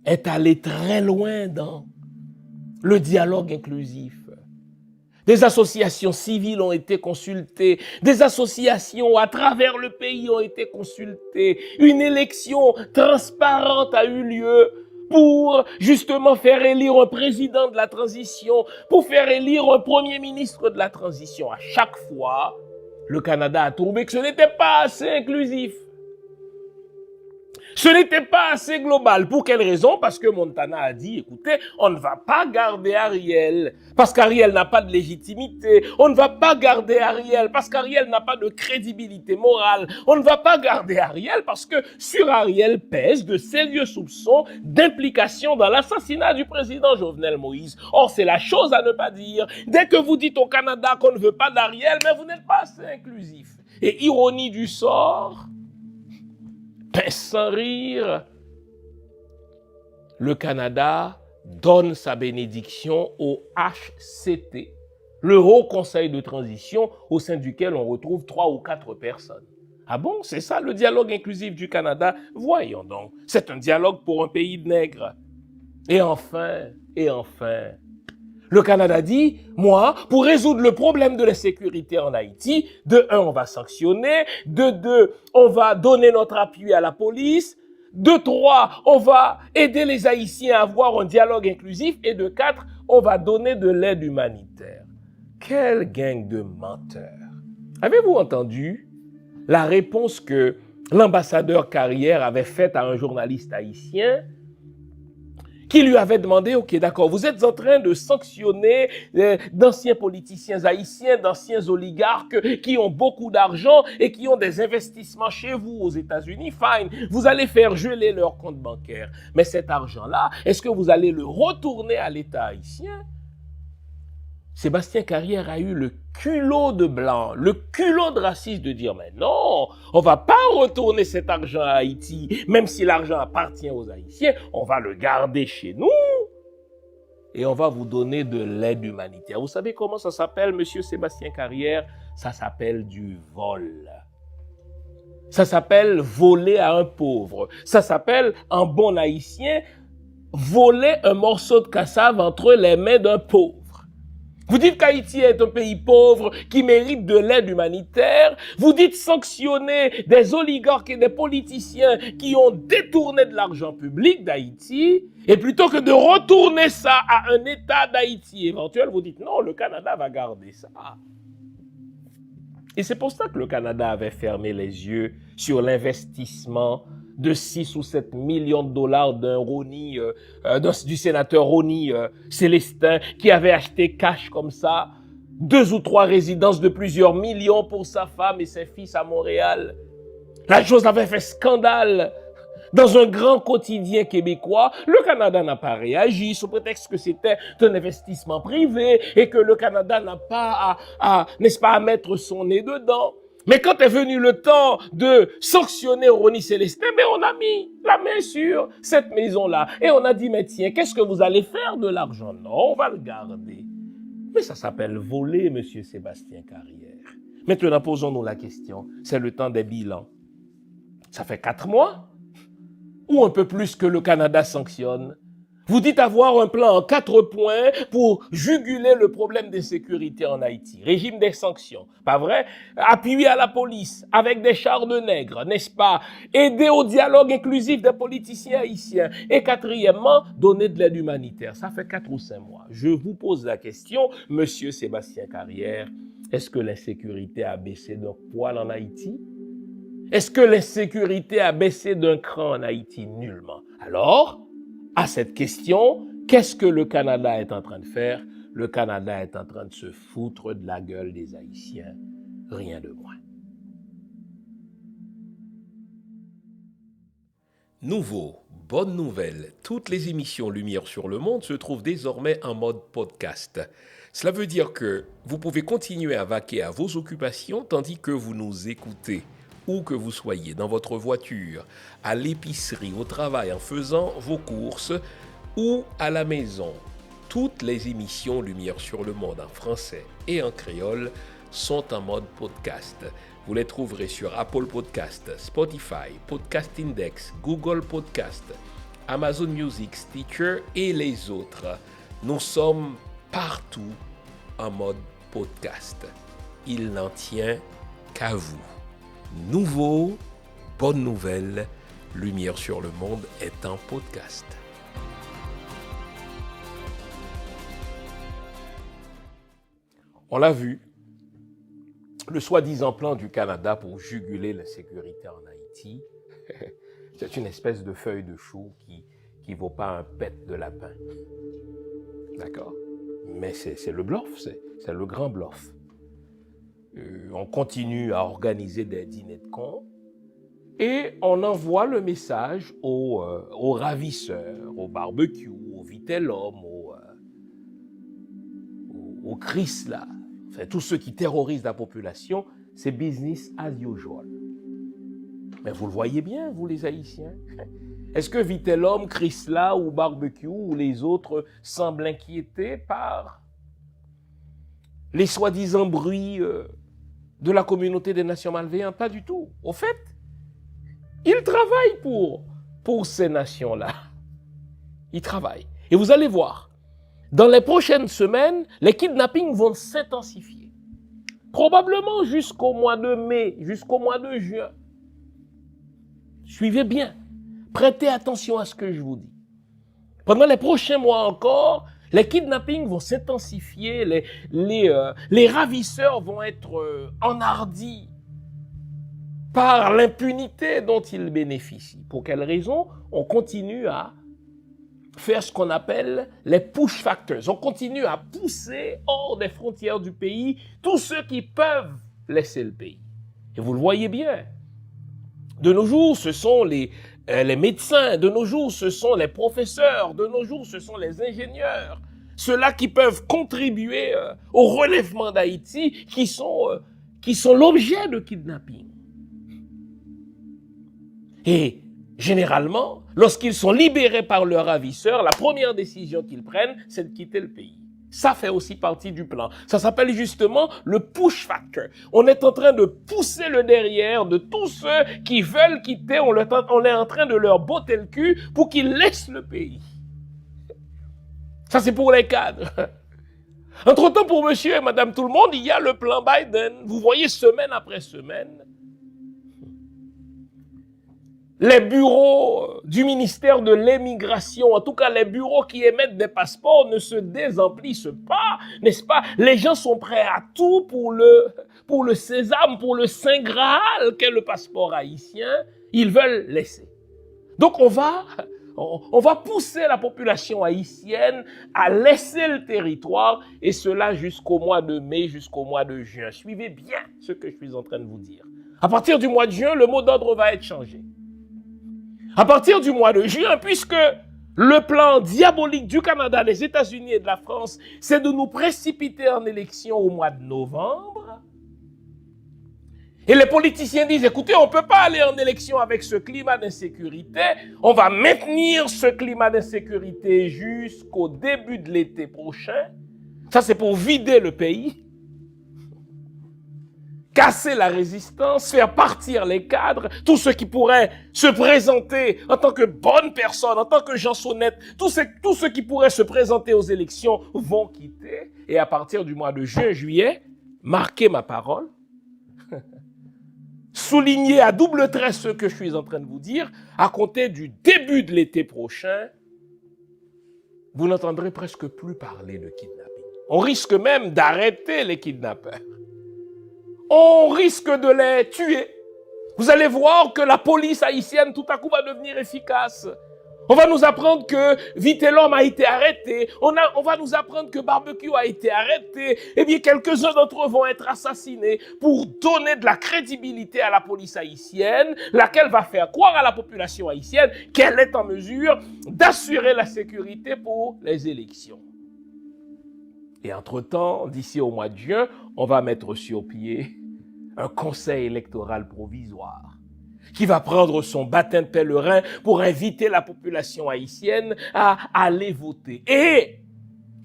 est allé très loin dans le dialogue inclusif. Des associations civiles ont été consultées, des associations à travers le pays ont été consultées. Une élection transparente a eu lieu pour justement faire élire un président de la transition, pour faire élire un premier ministre de la transition. À chaque fois, le Canada a trouvé que ce n'était pas assez inclusif. Ce n'était pas assez global. Pour quelle raison? Parce que Montana a dit, écoutez, on ne va pas garder Ariel parce qu'Ariel n'a pas de légitimité. On ne va pas garder Ariel parce qu'Ariel n'a pas de crédibilité morale. On ne va pas garder Ariel parce que sur Ariel pèsent de sérieux soupçons d'implication dans l'assassinat du président Jovenel Moïse. Or, c'est la chose à ne pas dire. Dès que vous dites au Canada qu'on ne veut pas d'Ariel, mais vous n'êtes pas assez inclusif. Et ironie du sort, sans rire, le Canada donne sa bénédiction au HCT, le Haut Conseil de transition au sein duquel on retrouve 3 ou 4 personnes. Ah bon, c'est ça le dialogue inclusif du Canada? Voyons donc, c'est un dialogue pour un pays de nègres. Et enfin, le Canada dit, moi, pour résoudre le problème de la sécurité en Haïti, de 1, on va sanctionner, de 2, on va donner notre appui à la police, de 3, on va aider les Haïtiens à avoir un dialogue inclusif, et de 4, on va donner de l'aide humanitaire. Quelle gang de menteurs! Avez-vous entendu la réponse que l'ambassadeur Carrière avait faite à un journaliste haïtien qui lui avait demandé, ok, d'accord, vous êtes en train de sanctionner d'anciens politiciens haïtiens, d'anciens oligarques qui ont beaucoup d'argent et qui ont des investissements chez vous aux États-Unis, fine, vous allez faire geler leur compte bancaire. Mais cet argent-là, est-ce que vous allez le retourner à l'État haïtien? Sébastien Carrière a eu le culot de blanc, le culot de raciste de dire, mais non, on va pas retourner cet argent à Haïti, même si l'argent appartient aux Haïtiens, on va le garder chez nous et on va vous donner de l'aide humanitaire. Vous savez comment ça s'appelle, monsieur Sébastien Carrière? Ça s'appelle du vol. Ça s'appelle voler à un pauvre. Ça s'appelle, en bon haïtien, voler un morceau de cassave entre les mains d'un pauvre. Vous dites qu'Haïti est un pays pauvre qui mérite de l'aide humanitaire. Vous dites sanctionner des oligarques et des politiciens qui ont détourné de l'argent public d'Haïti. Et plutôt que de retourner ça à un État d'Haïti éventuel, vous dites non, le Canada va garder ça. Et c'est pour ça que le Canada avait fermé les yeux sur l'investissement de 6 ou 7 millions de dollars d'un Ronnie, du sénateur Ronnie Célestin, qui avait acheté cash comme ça 2 ou 3 résidences de plusieurs millions pour sa femme et ses fils à Montréal. La chose avait fait scandale. Dans un grand quotidien québécois, le Canada n'a pas réagi sous prétexte que c'était un investissement privé et que le Canada n'a pas n'est-ce pas, à mettre son nez dedans. Mais quand est venu le temps de sanctionner Ronnie Célestin, mais on a mis la main sur cette maison-là et on a dit, mais tiens, qu'est-ce que vous allez faire de l'argent? Non, on va le garder. Mais ça s'appelle voler, monsieur Sébastien Carrière. Maintenant, posons-nous la question. C'est le temps des bilans. Ça fait 4 mois ou un peu plus que le Canada sanctionne. Vous dites avoir un plan en 4 points pour juguler le problème d'insécurité en Haïti. Régime des sanctions, pas vrai? Appui à la police avec des chars de nègres, n'est-ce pas? Aider au dialogue inclusif des politiciens haïtiens. Et 4e, donner de l'aide humanitaire. Ça fait 4 ou 5 mois. Je vous pose la question, monsieur Sébastien Carrière, est-ce que l'insécurité a baissé d'un poil en Haïti? Est-ce que l'insécurité a baissé d'un cran en Haïti? Nullement. Alors, à cette question, qu'est-ce que le Canada est en train de faire? Le Canada est en train de se foutre de la gueule des Haïtiens, rien de moins. Nouveau, bonne nouvelle, toutes les émissions Lumière sur le monde se trouvent désormais en mode podcast. Cela veut dire que vous pouvez continuer à vaquer à vos occupations tandis que vous nous écoutez. Où que vous soyez, dans votre voiture, à l'épicerie, au travail, en faisant vos courses ou à la maison. Toutes les émissions Lumière sur le monde en français et en créole sont en mode podcast. Vous les trouverez sur Apple Podcast, Spotify, Podcast Index, Google Podcast, Amazon Music, Stitcher et les autres. Nous sommes partout en mode podcast. Il n'en tient qu'à vous. Nouveau, bonne nouvelle, Lumière sur le monde est en podcast. On l'a vu, le soi-disant plan du Canada pour juguler l'insécurité en Haïti, C'est une espèce de feuille de chou qui vaut pas un pet de lapin. D'accord? Mais c'est le bluff, c'est le grand bluff. On continue à organiser des dîners de cons et on envoie le message aux ravisseurs, aux barbecues, aux vitellums, aux Chris là, enfin tous ceux qui terrorisent la population, c'est business as usual. Mais vous le voyez bien, vous les Haïtiens. Est-ce que Vitellum, Chrysla ou Barbecue ou les autres semblent inquiétés par les soi-disant bruits de la communauté des nations malveillantes? Pas du tout. Au fait, ils travaillent pour ces nations-là. Ils travaillent. Et vous allez voir, dans les prochaines semaines, les kidnappings vont s'intensifier. Probablement jusqu'au mois de mai, jusqu'au mois de juin. Suivez bien. Prêtez attention à ce que je vous dis. Pendant les prochains mois encore, les kidnappings vont s'intensifier, les ravisseurs vont être enhardis par l'impunité dont ils bénéficient. Pour quelle raison? On continue à faire ce qu'on appelle les push factors. On continue à pousser hors des frontières du pays tous ceux qui peuvent laisser le pays. Et vous le voyez bien. De nos jours, ce sont les médecins, de nos jours, ce sont les professeurs, de nos jours, ce sont les ingénieurs, ceux-là qui peuvent contribuer au relèvement d'Haïti, qui sont l'objet de kidnapping. Et généralement, lorsqu'ils sont libérés par leurs ravisseurs, la première décision qu'ils prennent, c'est de quitter le pays. Ça fait aussi partie du plan. Ça s'appelle justement le push factor. On est en train de pousser le derrière de tous ceux qui veulent quitter. On est en train de leur botter le cul pour qu'ils laissent le pays. Ça, c'est pour les cadres. Entre-temps, pour monsieur et madame tout le monde, il y a le plan Biden. Vous voyez semaine après semaine, les bureaux du ministère de l'immigration, en tout cas les bureaux qui émettent des passeports, ne se désemplissent pas, n'est-ce pas? Les gens sont prêts à tout pour le sésame, pour le Saint Graal qu'est le passeport haïtien. Ils veulent laisser. Donc on va pousser la population haïtienne à laisser le territoire, et cela jusqu'au mois de mai, jusqu'au mois de juin. Suivez bien ce que je suis en train de vous dire. À partir du mois de juin, le mot d'ordre va être changé. À partir du mois de juin, puisque le plan diabolique du Canada, des États-Unis et de la France, c'est de nous précipiter en élection au mois de novembre. Et les politiciens disent, écoutez, on ne peut pas aller en élection avec ce climat d'insécurité. On va maintenir ce climat d'insécurité jusqu'au début de l'été prochain. Ça, c'est pour vider le pays, casser la résistance, faire partir les cadres, tous ceux qui pourraient se présenter en tant que bonnes personnes, en tant que gens honnêtes, tous ceux qui pourraient se présenter aux élections vont quitter. Et à partir du mois de juin, juillet, marquez ma parole, soulignez à double trait ce que je suis en train de vous dire, à compter du début de l'été prochain, vous n'entendrez presque plus parler de kidnapping. On risque même d'arrêter les kidnappeurs. On risque de les tuer. Vous allez voir que la police haïtienne tout à coup va devenir efficace. On va nous apprendre que Vitellum a été arrêté. On va nous apprendre que Barbecue a été arrêté. Eh bien, quelques-uns d'entre eux vont être assassinés pour donner de la crédibilité à la police haïtienne, laquelle va faire croire à la population haïtienne qu'elle est en mesure d'assurer la sécurité pour les élections. Et entre-temps, d'ici au mois de juin, on va mettre sur pied un conseil électoral provisoire qui va prendre son baptême de pèlerin pour inviter la population haïtienne à aller voter. Et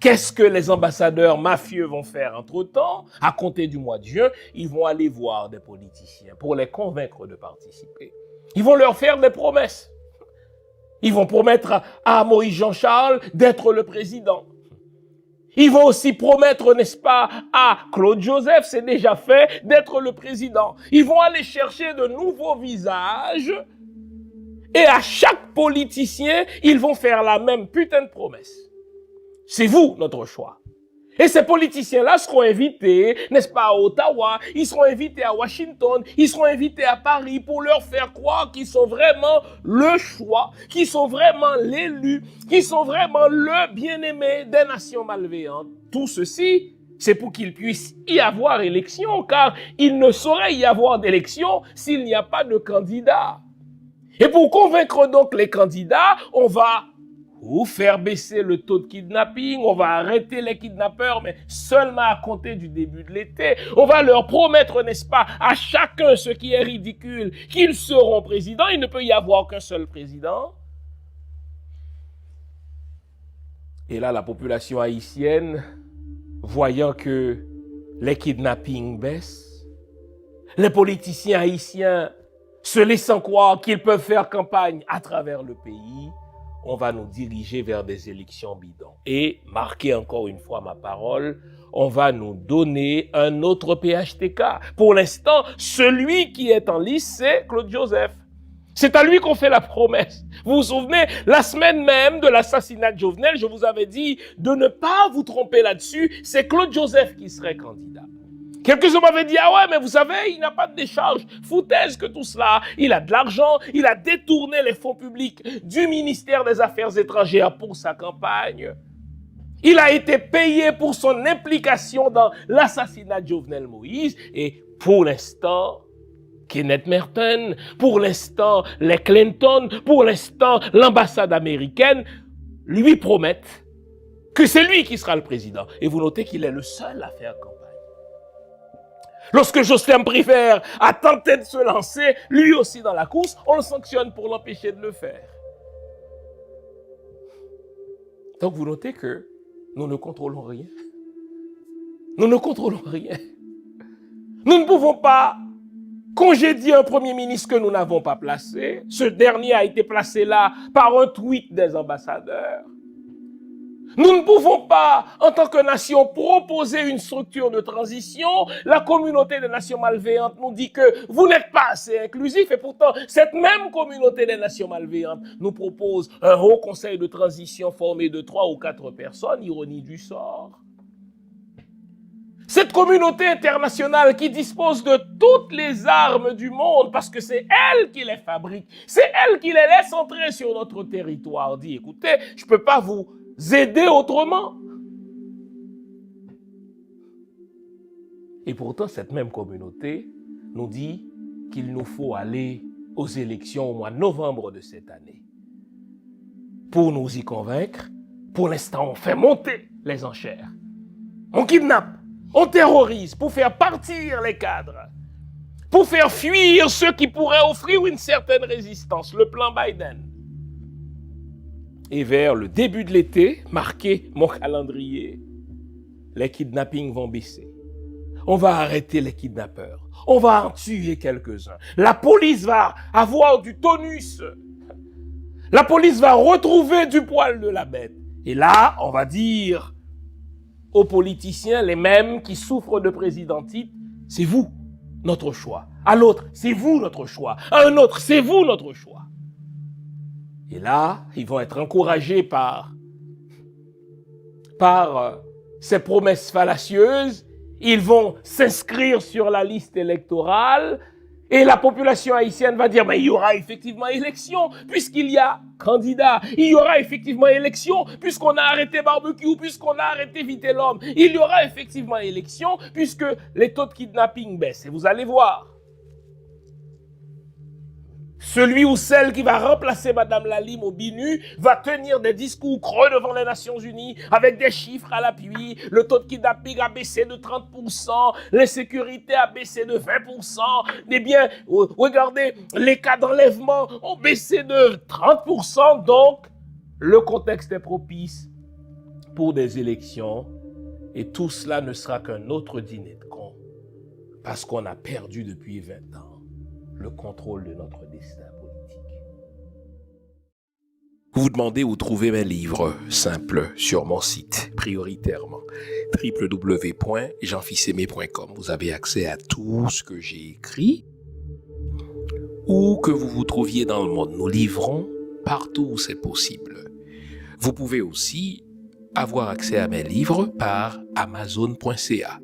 qu'est-ce que les ambassadeurs mafieux vont faire entre-temps? À compter du mois de juin, ils vont aller voir des politiciens pour les convaincre de participer. Ils vont leur faire des promesses. Ils vont promettre à Moïse Jean-Charles d'être le président. Ils vont aussi promettre, n'est-ce pas, à Claude Joseph, c'est déjà fait, d'être le président. Ils vont aller chercher de nouveaux visages et à chaque politicien, ils vont faire la même putain de promesse. C'est vous, notre choix. Et ces politiciens-là seront invités, n'est-ce pas, à Ottawa, ils seront invités à Washington, ils seront invités à Paris pour leur faire croire qu'ils sont vraiment le choix, qu'ils sont vraiment l'élu, qu'ils sont vraiment le bien-aimé des nations malveillantes. Tout ceci, c'est pour qu'il puisse y avoir élection, car il ne saurait y avoir d'élection s'il n'y a pas de candidat. Et pour convaincre donc les candidats, on va ou faire baisser le taux de kidnapping, on va arrêter les kidnappeurs, mais seulement à compter du début de l'été. On va leur promettre, n'est-ce pas, à chacun ce qui est ridicule, qu'ils seront présidents. Il ne peut y avoir qu'un seul président. Et là, la population haïtienne, voyant que les kidnappings baissent, les politiciens haïtiens se laissant croire qu'ils peuvent faire campagne à travers le pays, on va nous diriger vers des élections bidons. Et, marquez encore une fois ma parole, on va nous donner un autre PHTK. Pour l'instant, celui qui est en lice, c'est Claude Joseph. C'est à lui qu'on fait la promesse. Vous vous souvenez, la semaine même de l'assassinat de Jovenel, je vous avais dit de ne pas vous tromper là-dessus, c'est Claude Joseph qui serait candidat. Quelques-uns m'avaient dit, ah ouais, mais vous savez, il n'a pas de décharge. Foutaise que tout cela. Il a de l'argent, il a détourné les fonds publics du ministère des Affaires étrangères pour sa campagne. Il a été payé pour son implication dans l'assassinat de Jovenel Moïse. Et pour l'instant, Kenneth Merton, pour l'instant, les Clinton, pour l'instant, l'ambassade américaine lui promettent que c'est lui qui sera le président. Et vous notez qu'il est le seul à faire campagne. Lorsque Jocelyn Prévert a tenté de se lancer, lui aussi dans la course, on le sanctionne pour l'empêcher de le faire. Donc vous notez que nous ne contrôlons rien. Nous ne contrôlons rien. Nous ne pouvons pas congédier un premier ministre que nous n'avons pas placé. Ce dernier a été placé là par un tweet des ambassadeurs. Nous ne pouvons pas, en tant que nation, proposer une structure de transition. La communauté des nations malveillantes nous dit que vous n'êtes pas assez inclusif et pourtant, cette même communauté des nations malveillantes nous propose un haut conseil de transition formé de 3 ou 4 personnes, ironie du sort. Cette communauté internationale qui dispose de toutes les armes du monde, parce que c'est elle qui les fabrique, c'est elle qui les laisse entrer sur notre territoire, dit, écoutez, je ne peux pas vous aider autrement. Et pourtant, cette même communauté nous dit qu'il nous faut aller aux élections au mois de novembre de cette année. Pour nous y convaincre, pour l'instant, on fait monter les enchères. On kidnappe, on terrorise pour faire partir les cadres, pour faire fuir ceux qui pourraient offrir une certaine résistance, le plan Biden. Et vers le début de l'été, marquez mon calendrier, les kidnappings vont baisser. On va arrêter les kidnappeurs. On va en tuer quelques-uns. La police va avoir du tonus. La police va retrouver du poil de la bête. Et là, on va dire aux politiciens, les mêmes qui souffrent de présidentite, c'est vous notre choix. À l'autre, c'est vous notre choix. À un autre, c'est vous notre choix. Et là, ils vont être encouragés par ces promesses fallacieuses. Ils vont s'inscrire sur la liste électorale et la population haïtienne va dire, mais il y aura effectivement élection puisqu'il y a candidat. Il y aura effectivement élection puisqu'on a arrêté barbecue, puisqu'on a arrêté vite l'homme. Il y aura effectivement élection puisque les taux de kidnapping baissent. Et vous allez voir. Celui ou celle qui va remplacer Madame Lalim au BINU va tenir des discours creux devant les Nations Unies avec des chiffres à l'appui. Le taux de kidnapping a baissé de 30%, l'insécurité a baissé de 20%. Eh bien, regardez, les cas d'enlèvement ont baissé de 30%. Donc, le contexte est propice pour des élections et tout cela ne sera qu'un autre dîner de cons parce qu'on a perdu depuis 20 ans le contrôle de notre destin politique. Vous vous demandez où trouver mes livres simples sur mon site, prioritairement, www.jeanfils-aimé.com. Vous avez accès à tout ce que j'ai écrit. Où que vous vous trouviez dans le monde, nous livrons partout où c'est possible. Vous pouvez aussi avoir accès à mes livres par amazon.ca.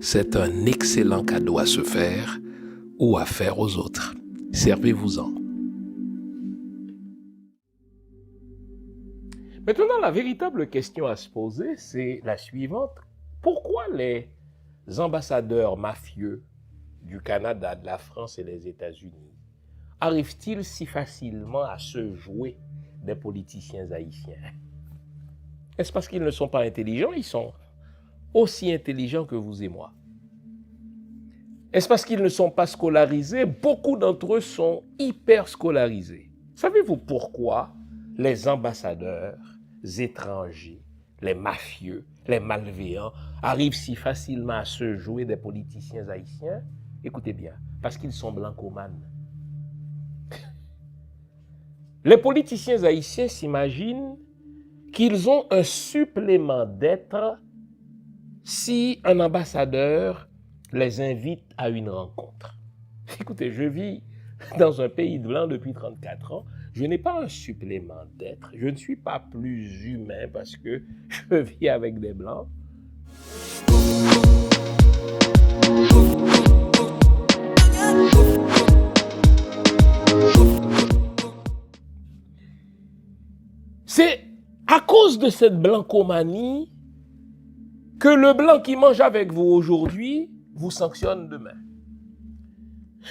C'est un excellent cadeau à se faire ou à faire aux autres. Servez-vous-en. Maintenant, la véritable question à se poser, c'est la suivante. Pourquoi les ambassadeurs mafieux du Canada, de la France et des États-Unis arrivent-ils si facilement à se jouer des politiciens haïtiens? Est-ce parce qu'ils ne sont pas intelligents? Ils sont aussi intelligents que vous et moi. Est-ce parce qu'ils ne sont pas scolarisés? Beaucoup d'entre eux sont hyper scolarisés. Savez-vous pourquoi les ambassadeurs étrangers, les mafieux, les malveillants arrivent si facilement à se jouer des politiciens haïtiens? Écoutez bien, parce qu'ils sont blancomanes. Les politiciens haïtiens s'imaginent qu'ils ont un supplément d'être si un ambassadeur les invite à une rencontre. Écoutez, je vis dans un pays de blancs depuis 34 ans. Je n'ai pas un supplément d'être. Je ne suis pas plus humain parce que je vis avec des blancs. C'est à cause de cette blancomanie que le blanc qui mange avec vous aujourd'hui vous sanctionne demain.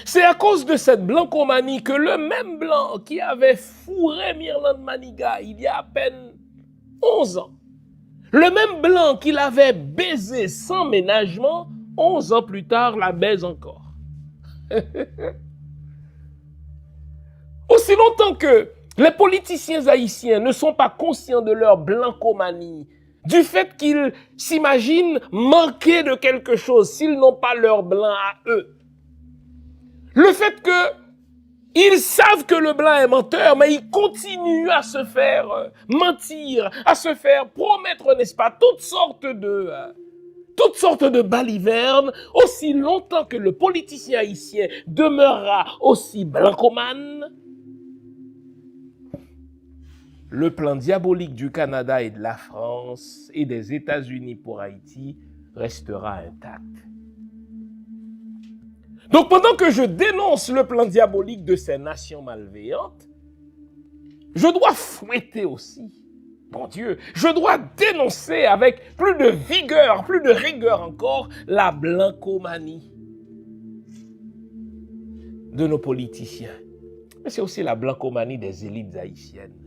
C'est à cause de cette blancomanie que le même blanc qui avait fourré Mirland Maniga il y a à peine 11 ans, le même blanc qui l'avait baisé sans ménagement, 11 ans plus tard, la baise encore. Aussi longtemps que les politiciens haïtiens ne sont pas conscients de leur blancomanie, du fait qu'ils s'imaginent manquer de quelque chose s'ils n'ont pas leur blanc à eux. Le fait qu'ils savent que le blanc est menteur, mais ils continuent à se faire mentir, à se faire promettre, n'est-ce pas, toutes sortes de balivernes, aussi longtemps que le politicien haïtien demeurera aussi blancomane. Le plan diabolique du Canada et de la France et des États-Unis pour Haïti restera intact. Donc pendant que je dénonce le plan diabolique de ces nations malveillantes, je dois fouetter aussi, mon Dieu, je dois dénoncer avec plus de vigueur, plus de rigueur encore, la blancomanie de nos politiciens. Mais c'est aussi la blancomanie des élites haïtiennes.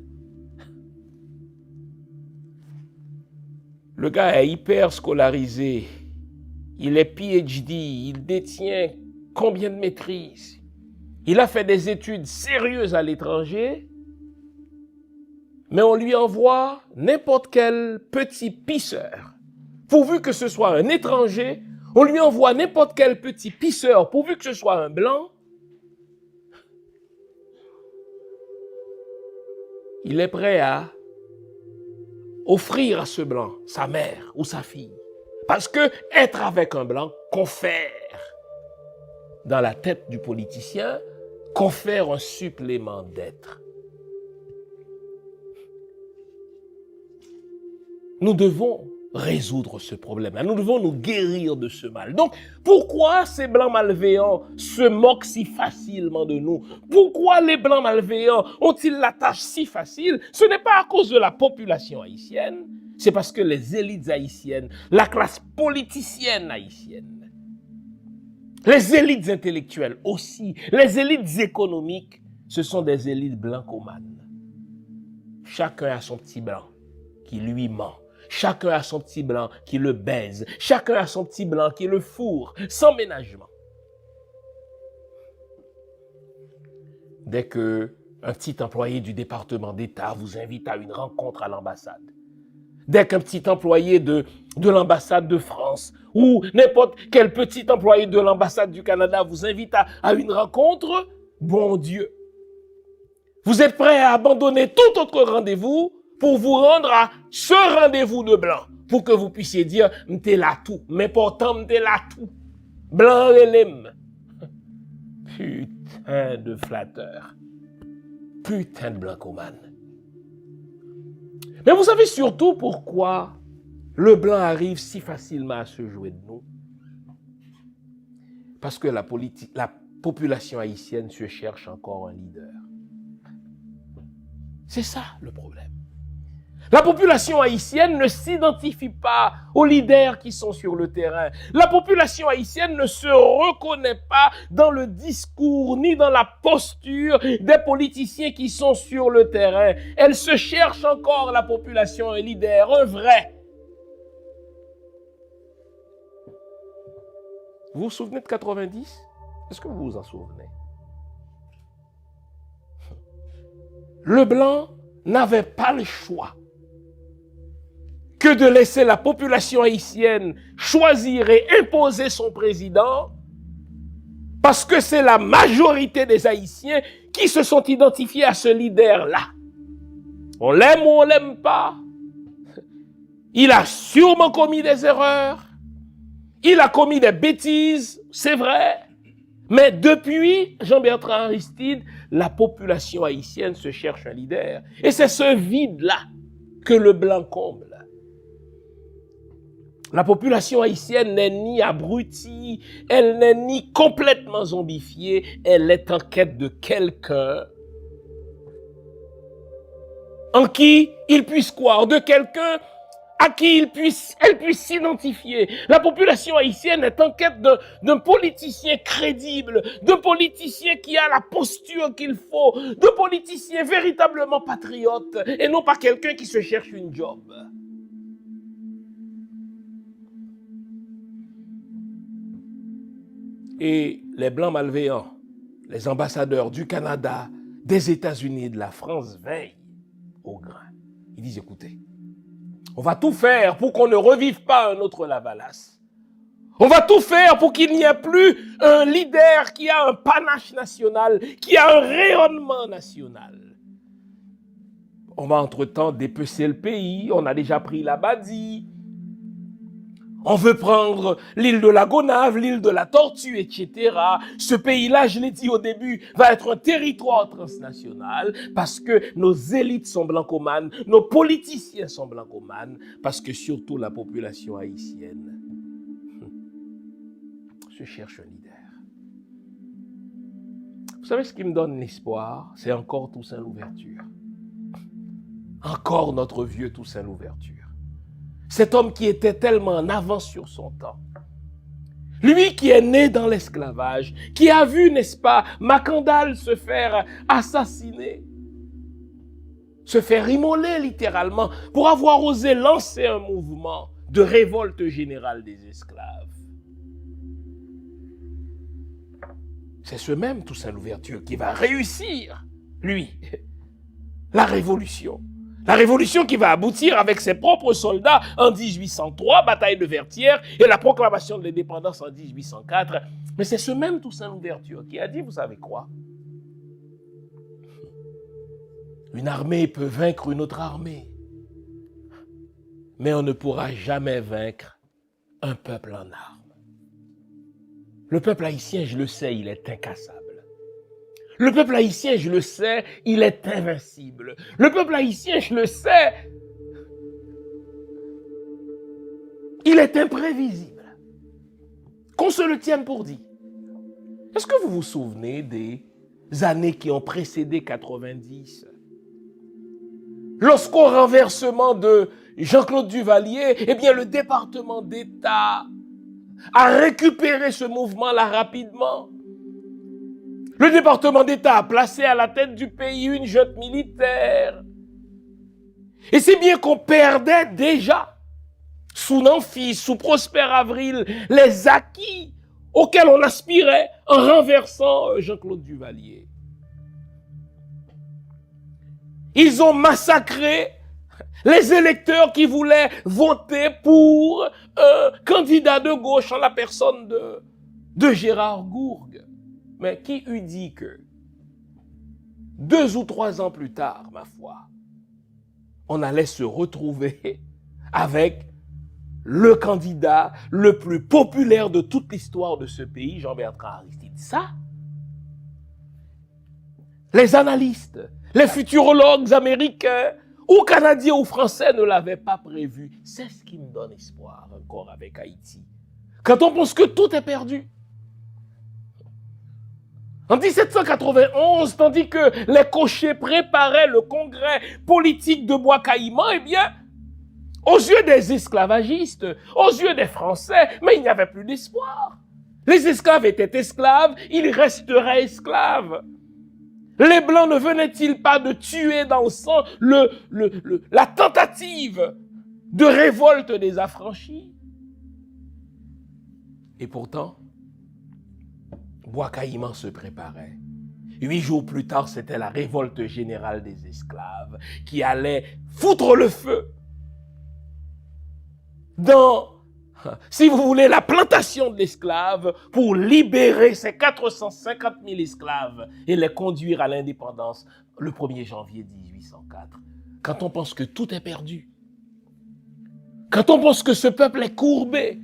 Le gars est hyper scolarisé, il est PhD, il détient combien de maîtrises, il a fait des études sérieuses à l'étranger, mais on lui envoie n'importe quel petit pisseur. Pourvu que ce soit un étranger, on lui envoie n'importe quel petit pisseur, pourvu que ce soit un blanc. Il est prêt à offrir à ce blanc sa mère ou sa fille. Parce que être avec un blanc confère, dans la tête du politicien, confère un supplément d'être. Nous devons résoudre ce problème. Nous devons nous guérir de ce mal. Donc, pourquoi ces blancs malveillants se moquent si facilement de nous? Pourquoi les blancs malveillants ont-ils la tâche si facile? Ce n'est pas à cause de la population haïtienne, c'est parce que les élites haïtiennes, la classe politicienne haïtienne, les élites intellectuelles aussi, les élites économiques, ce sont des élites blancomanes. Chacun a son petit blanc qui lui ment. Chacun a son petit blanc qui le baise. Chacun a son petit blanc qui le fourre, sans ménagement. Dès qu'un petit employé du département d'État vous invite à une rencontre à l'ambassade, dès qu'un petit employé de l'ambassade de France ou n'importe quel petit employé de l'ambassade du Canada vous invite à une rencontre, bon Dieu, vous êtes prêt à abandonner tout autre rendez-vous pour vous rendre à ce rendez-vous de blanc, pour que vous puissiez dire « m'te là tout », mais pourtant m'te là tout. Blanc et lime. Putain de flatteur. Putain de blancomane. Mais vous savez surtout pourquoi le blanc arrive si facilement à se jouer de nous? Parce que la population haïtienne se cherche encore un leader. C'est ça le problème. La population haïtienne ne s'identifie pas aux leaders qui sont sur le terrain. La population haïtienne ne se reconnaît pas dans le discours ni dans la posture des politiciens qui sont sur le terrain. Elle se cherche encore, la population, un leader, un vrai. Vous vous souvenez de 90? Est-ce que vous vous en souvenez? Le blanc n'avait pas le choix que de laisser la population haïtienne choisir et imposer son président, parce que c'est la majorité des Haïtiens qui se sont identifiés à ce leader-là. On l'aime ou on l'aime pas. Il a sûrement commis des erreurs. Il a commis des bêtises, c'est vrai. Mais depuis Jean-Bertrand Aristide, la population haïtienne se cherche un leader. Et c'est ce vide-là que le blanc comble. La population haïtienne n'est ni abrutie, elle n'est ni complètement zombifiée, elle est en quête de quelqu'un en qui il puisse croire, de quelqu'un à qui elle puisse s'identifier. La population haïtienne est en quête d'un politicien crédible, d'un politicien qui a la posture qu'il faut, d'un politicien véritablement patriote, et non pas quelqu'un qui se cherche une job. Et les Blancs malveillants, les ambassadeurs du Canada, des États-Unis et de la France veillent au grain. Ils disent, écoutez, on va tout faire pour qu'on ne revive pas un autre Lavalas. On va tout faire pour qu'il n'y ait plus un leader qui a un panache national, qui a un rayonnement national. On va entre-temps dépecer le pays, on a déjà pris la Badie. On veut prendre l'île de la Gonave, l'île de la Tortue, etc. Ce pays-là, je l'ai dit au début, va être un territoire transnational parce que nos élites sont blancomanes, nos politiciens sont blancomanes, parce que surtout la population haïtienne se cherche un leader. Vous savez ce qui me donne l'espoir? C'est encore Toussaint Louverture. Encore notre vieux Toussaint Louverture. Cet homme qui était tellement en avance sur son temps. Lui qui est né dans l'esclavage, qui a vu, n'est-ce pas, Macandal se faire assassiner, se faire immoler littéralement, pour avoir osé lancer un mouvement de révolte générale des esclaves. C'est ce même Toussaint Louverture qui va réussir, lui, la révolution. La révolution qui va aboutir avec ses propres soldats en 1803, bataille de Vertières, et la proclamation de l'indépendance en 1804. Mais c'est ce même Toussaint Louverture qui a dit, vous savez quoi? Une armée peut vaincre une autre armée, mais on ne pourra jamais vaincre un peuple en armes. Le peuple haïtien, je le sais, il est incassable. Le peuple haïtien, je le sais, il est invincible. Le peuple haïtien, je le sais, il est imprévisible. Qu'on se le tienne pour dit. Est-ce que vous vous souvenez des années qui ont précédé 90? Lorsqu'au renversement de Jean-Claude Duvalier, eh bien le département d'État a récupéré ce mouvement-là rapidement. Le département d'État a placé à la tête du pays une junte militaire. Et c'est bien qu'on perdait déjà, sous Namphis, sous Prosper Avril, les acquis auxquels on aspirait en renversant Jean-Claude Duvalier. Ils ont massacré les électeurs qui voulaient voter pour un candidat de gauche en la personne de Gérard Gourgue. Mais qui eût dit que 2 ou 3 ans plus tard, ma foi, on allait se retrouver avec le candidat le plus populaire de toute l'histoire de ce pays, Jean-Bertrand Aristide. Ça, les analystes, les futurologues américains, ou Canadiens ou Français ne l'avaient pas prévu. C'est ce qui me donne espoir encore avec Haïti. Quand on pense que tout est perdu. En 1791, tandis que les cochers préparaient le congrès politique de Bois-Caïman, eh bien, aux yeux des esclavagistes, aux yeux des Français, mais il n'y avait plus d'espoir. Les esclaves étaient esclaves, ils resteraient esclaves. Les Blancs ne venaient-ils pas de tuer dans le sang la tentative de révolte des affranchis? Et pourtant, Bois-Caïman se préparait. 8 jours plus tard, c'était la révolte générale des esclaves qui allait foutre le feu dans, si vous voulez, la plantation de l'esclave pour libérer ces 450 000 esclaves et les conduire à l'indépendance le 1er janvier 1804. Quand on pense que tout est perdu, quand on pense que ce peuple est courbé,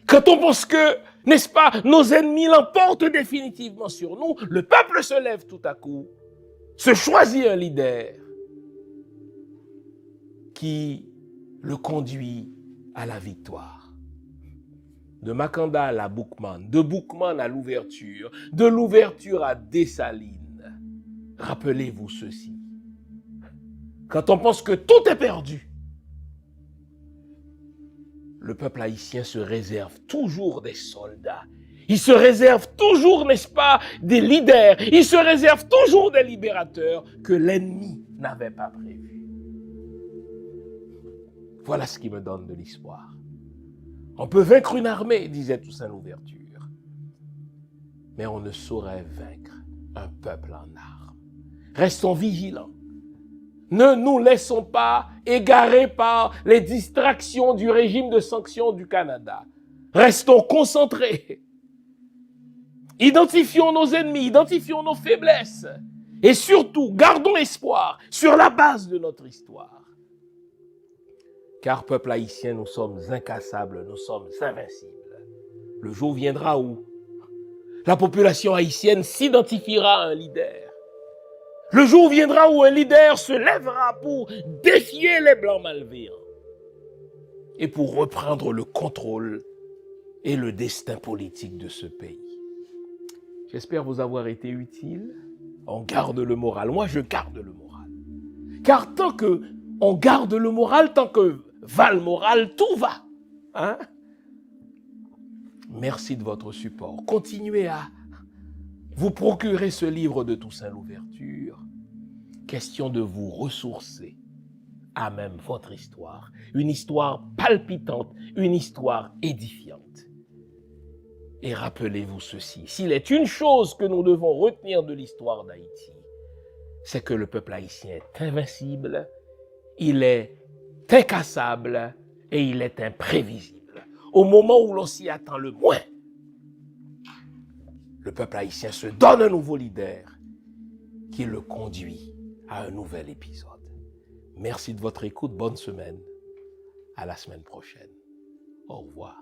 quand on pense que, n'est-ce pas, nos ennemis l'emportent définitivement sur nous, le peuple se lève tout à coup, se choisit un leader qui le conduit à la victoire. De Makanda à Boukman, de Boukman à l'ouverture, de l'ouverture à Dessalines. Rappelez-vous ceci. Quand on pense que tout est perdu, le peuple haïtien se réserve toujours des soldats. Il se réserve toujours, n'est-ce pas, des leaders. Il se réserve toujours des libérateurs que l'ennemi n'avait pas prévus. Voilà ce qui me donne de l'espoir. On peut vaincre une armée, disait Toussaint Louverture, mais on ne saurait vaincre un peuple en armes. Restons vigilants. Ne nous laissons pas égarer par les distractions du régime de sanctions du Canada. Restons concentrés. Identifions nos ennemis, identifions nos faiblesses. Et surtout, gardons espoir sur la base de notre histoire. Car, peuple haïtien, nous sommes incassables, nous sommes invincibles. Le jour viendra où la population haïtienne s'identifiera à un leader. Le jour viendra où un leader se lèvera pour défier les Blancs malveillants et pour reprendre le contrôle et le destin politique de ce pays. J'espère vous avoir été utile. On garde le moral. Moi, je garde le moral. Car tant que on garde le moral, tant que va le moral, tout va. Hein? Merci de votre support. Continuez à vous procurer ce livre de Toussaint Louverture. Question de vous ressourcer à même votre histoire. Une histoire palpitante, une histoire édifiante. Et rappelez-vous ceci, s'il est une chose que nous devons retenir de l'histoire d'Haïti, c'est que le peuple haïtien est invincible, il est incassable et il est imprévisible. Au moment où l'on s'y attend le moins, le peuple haïtien se donne un nouveau leader qui le conduit à un nouvel épisode. Merci de votre écoute, bonne semaine. À la semaine prochaine. Au revoir.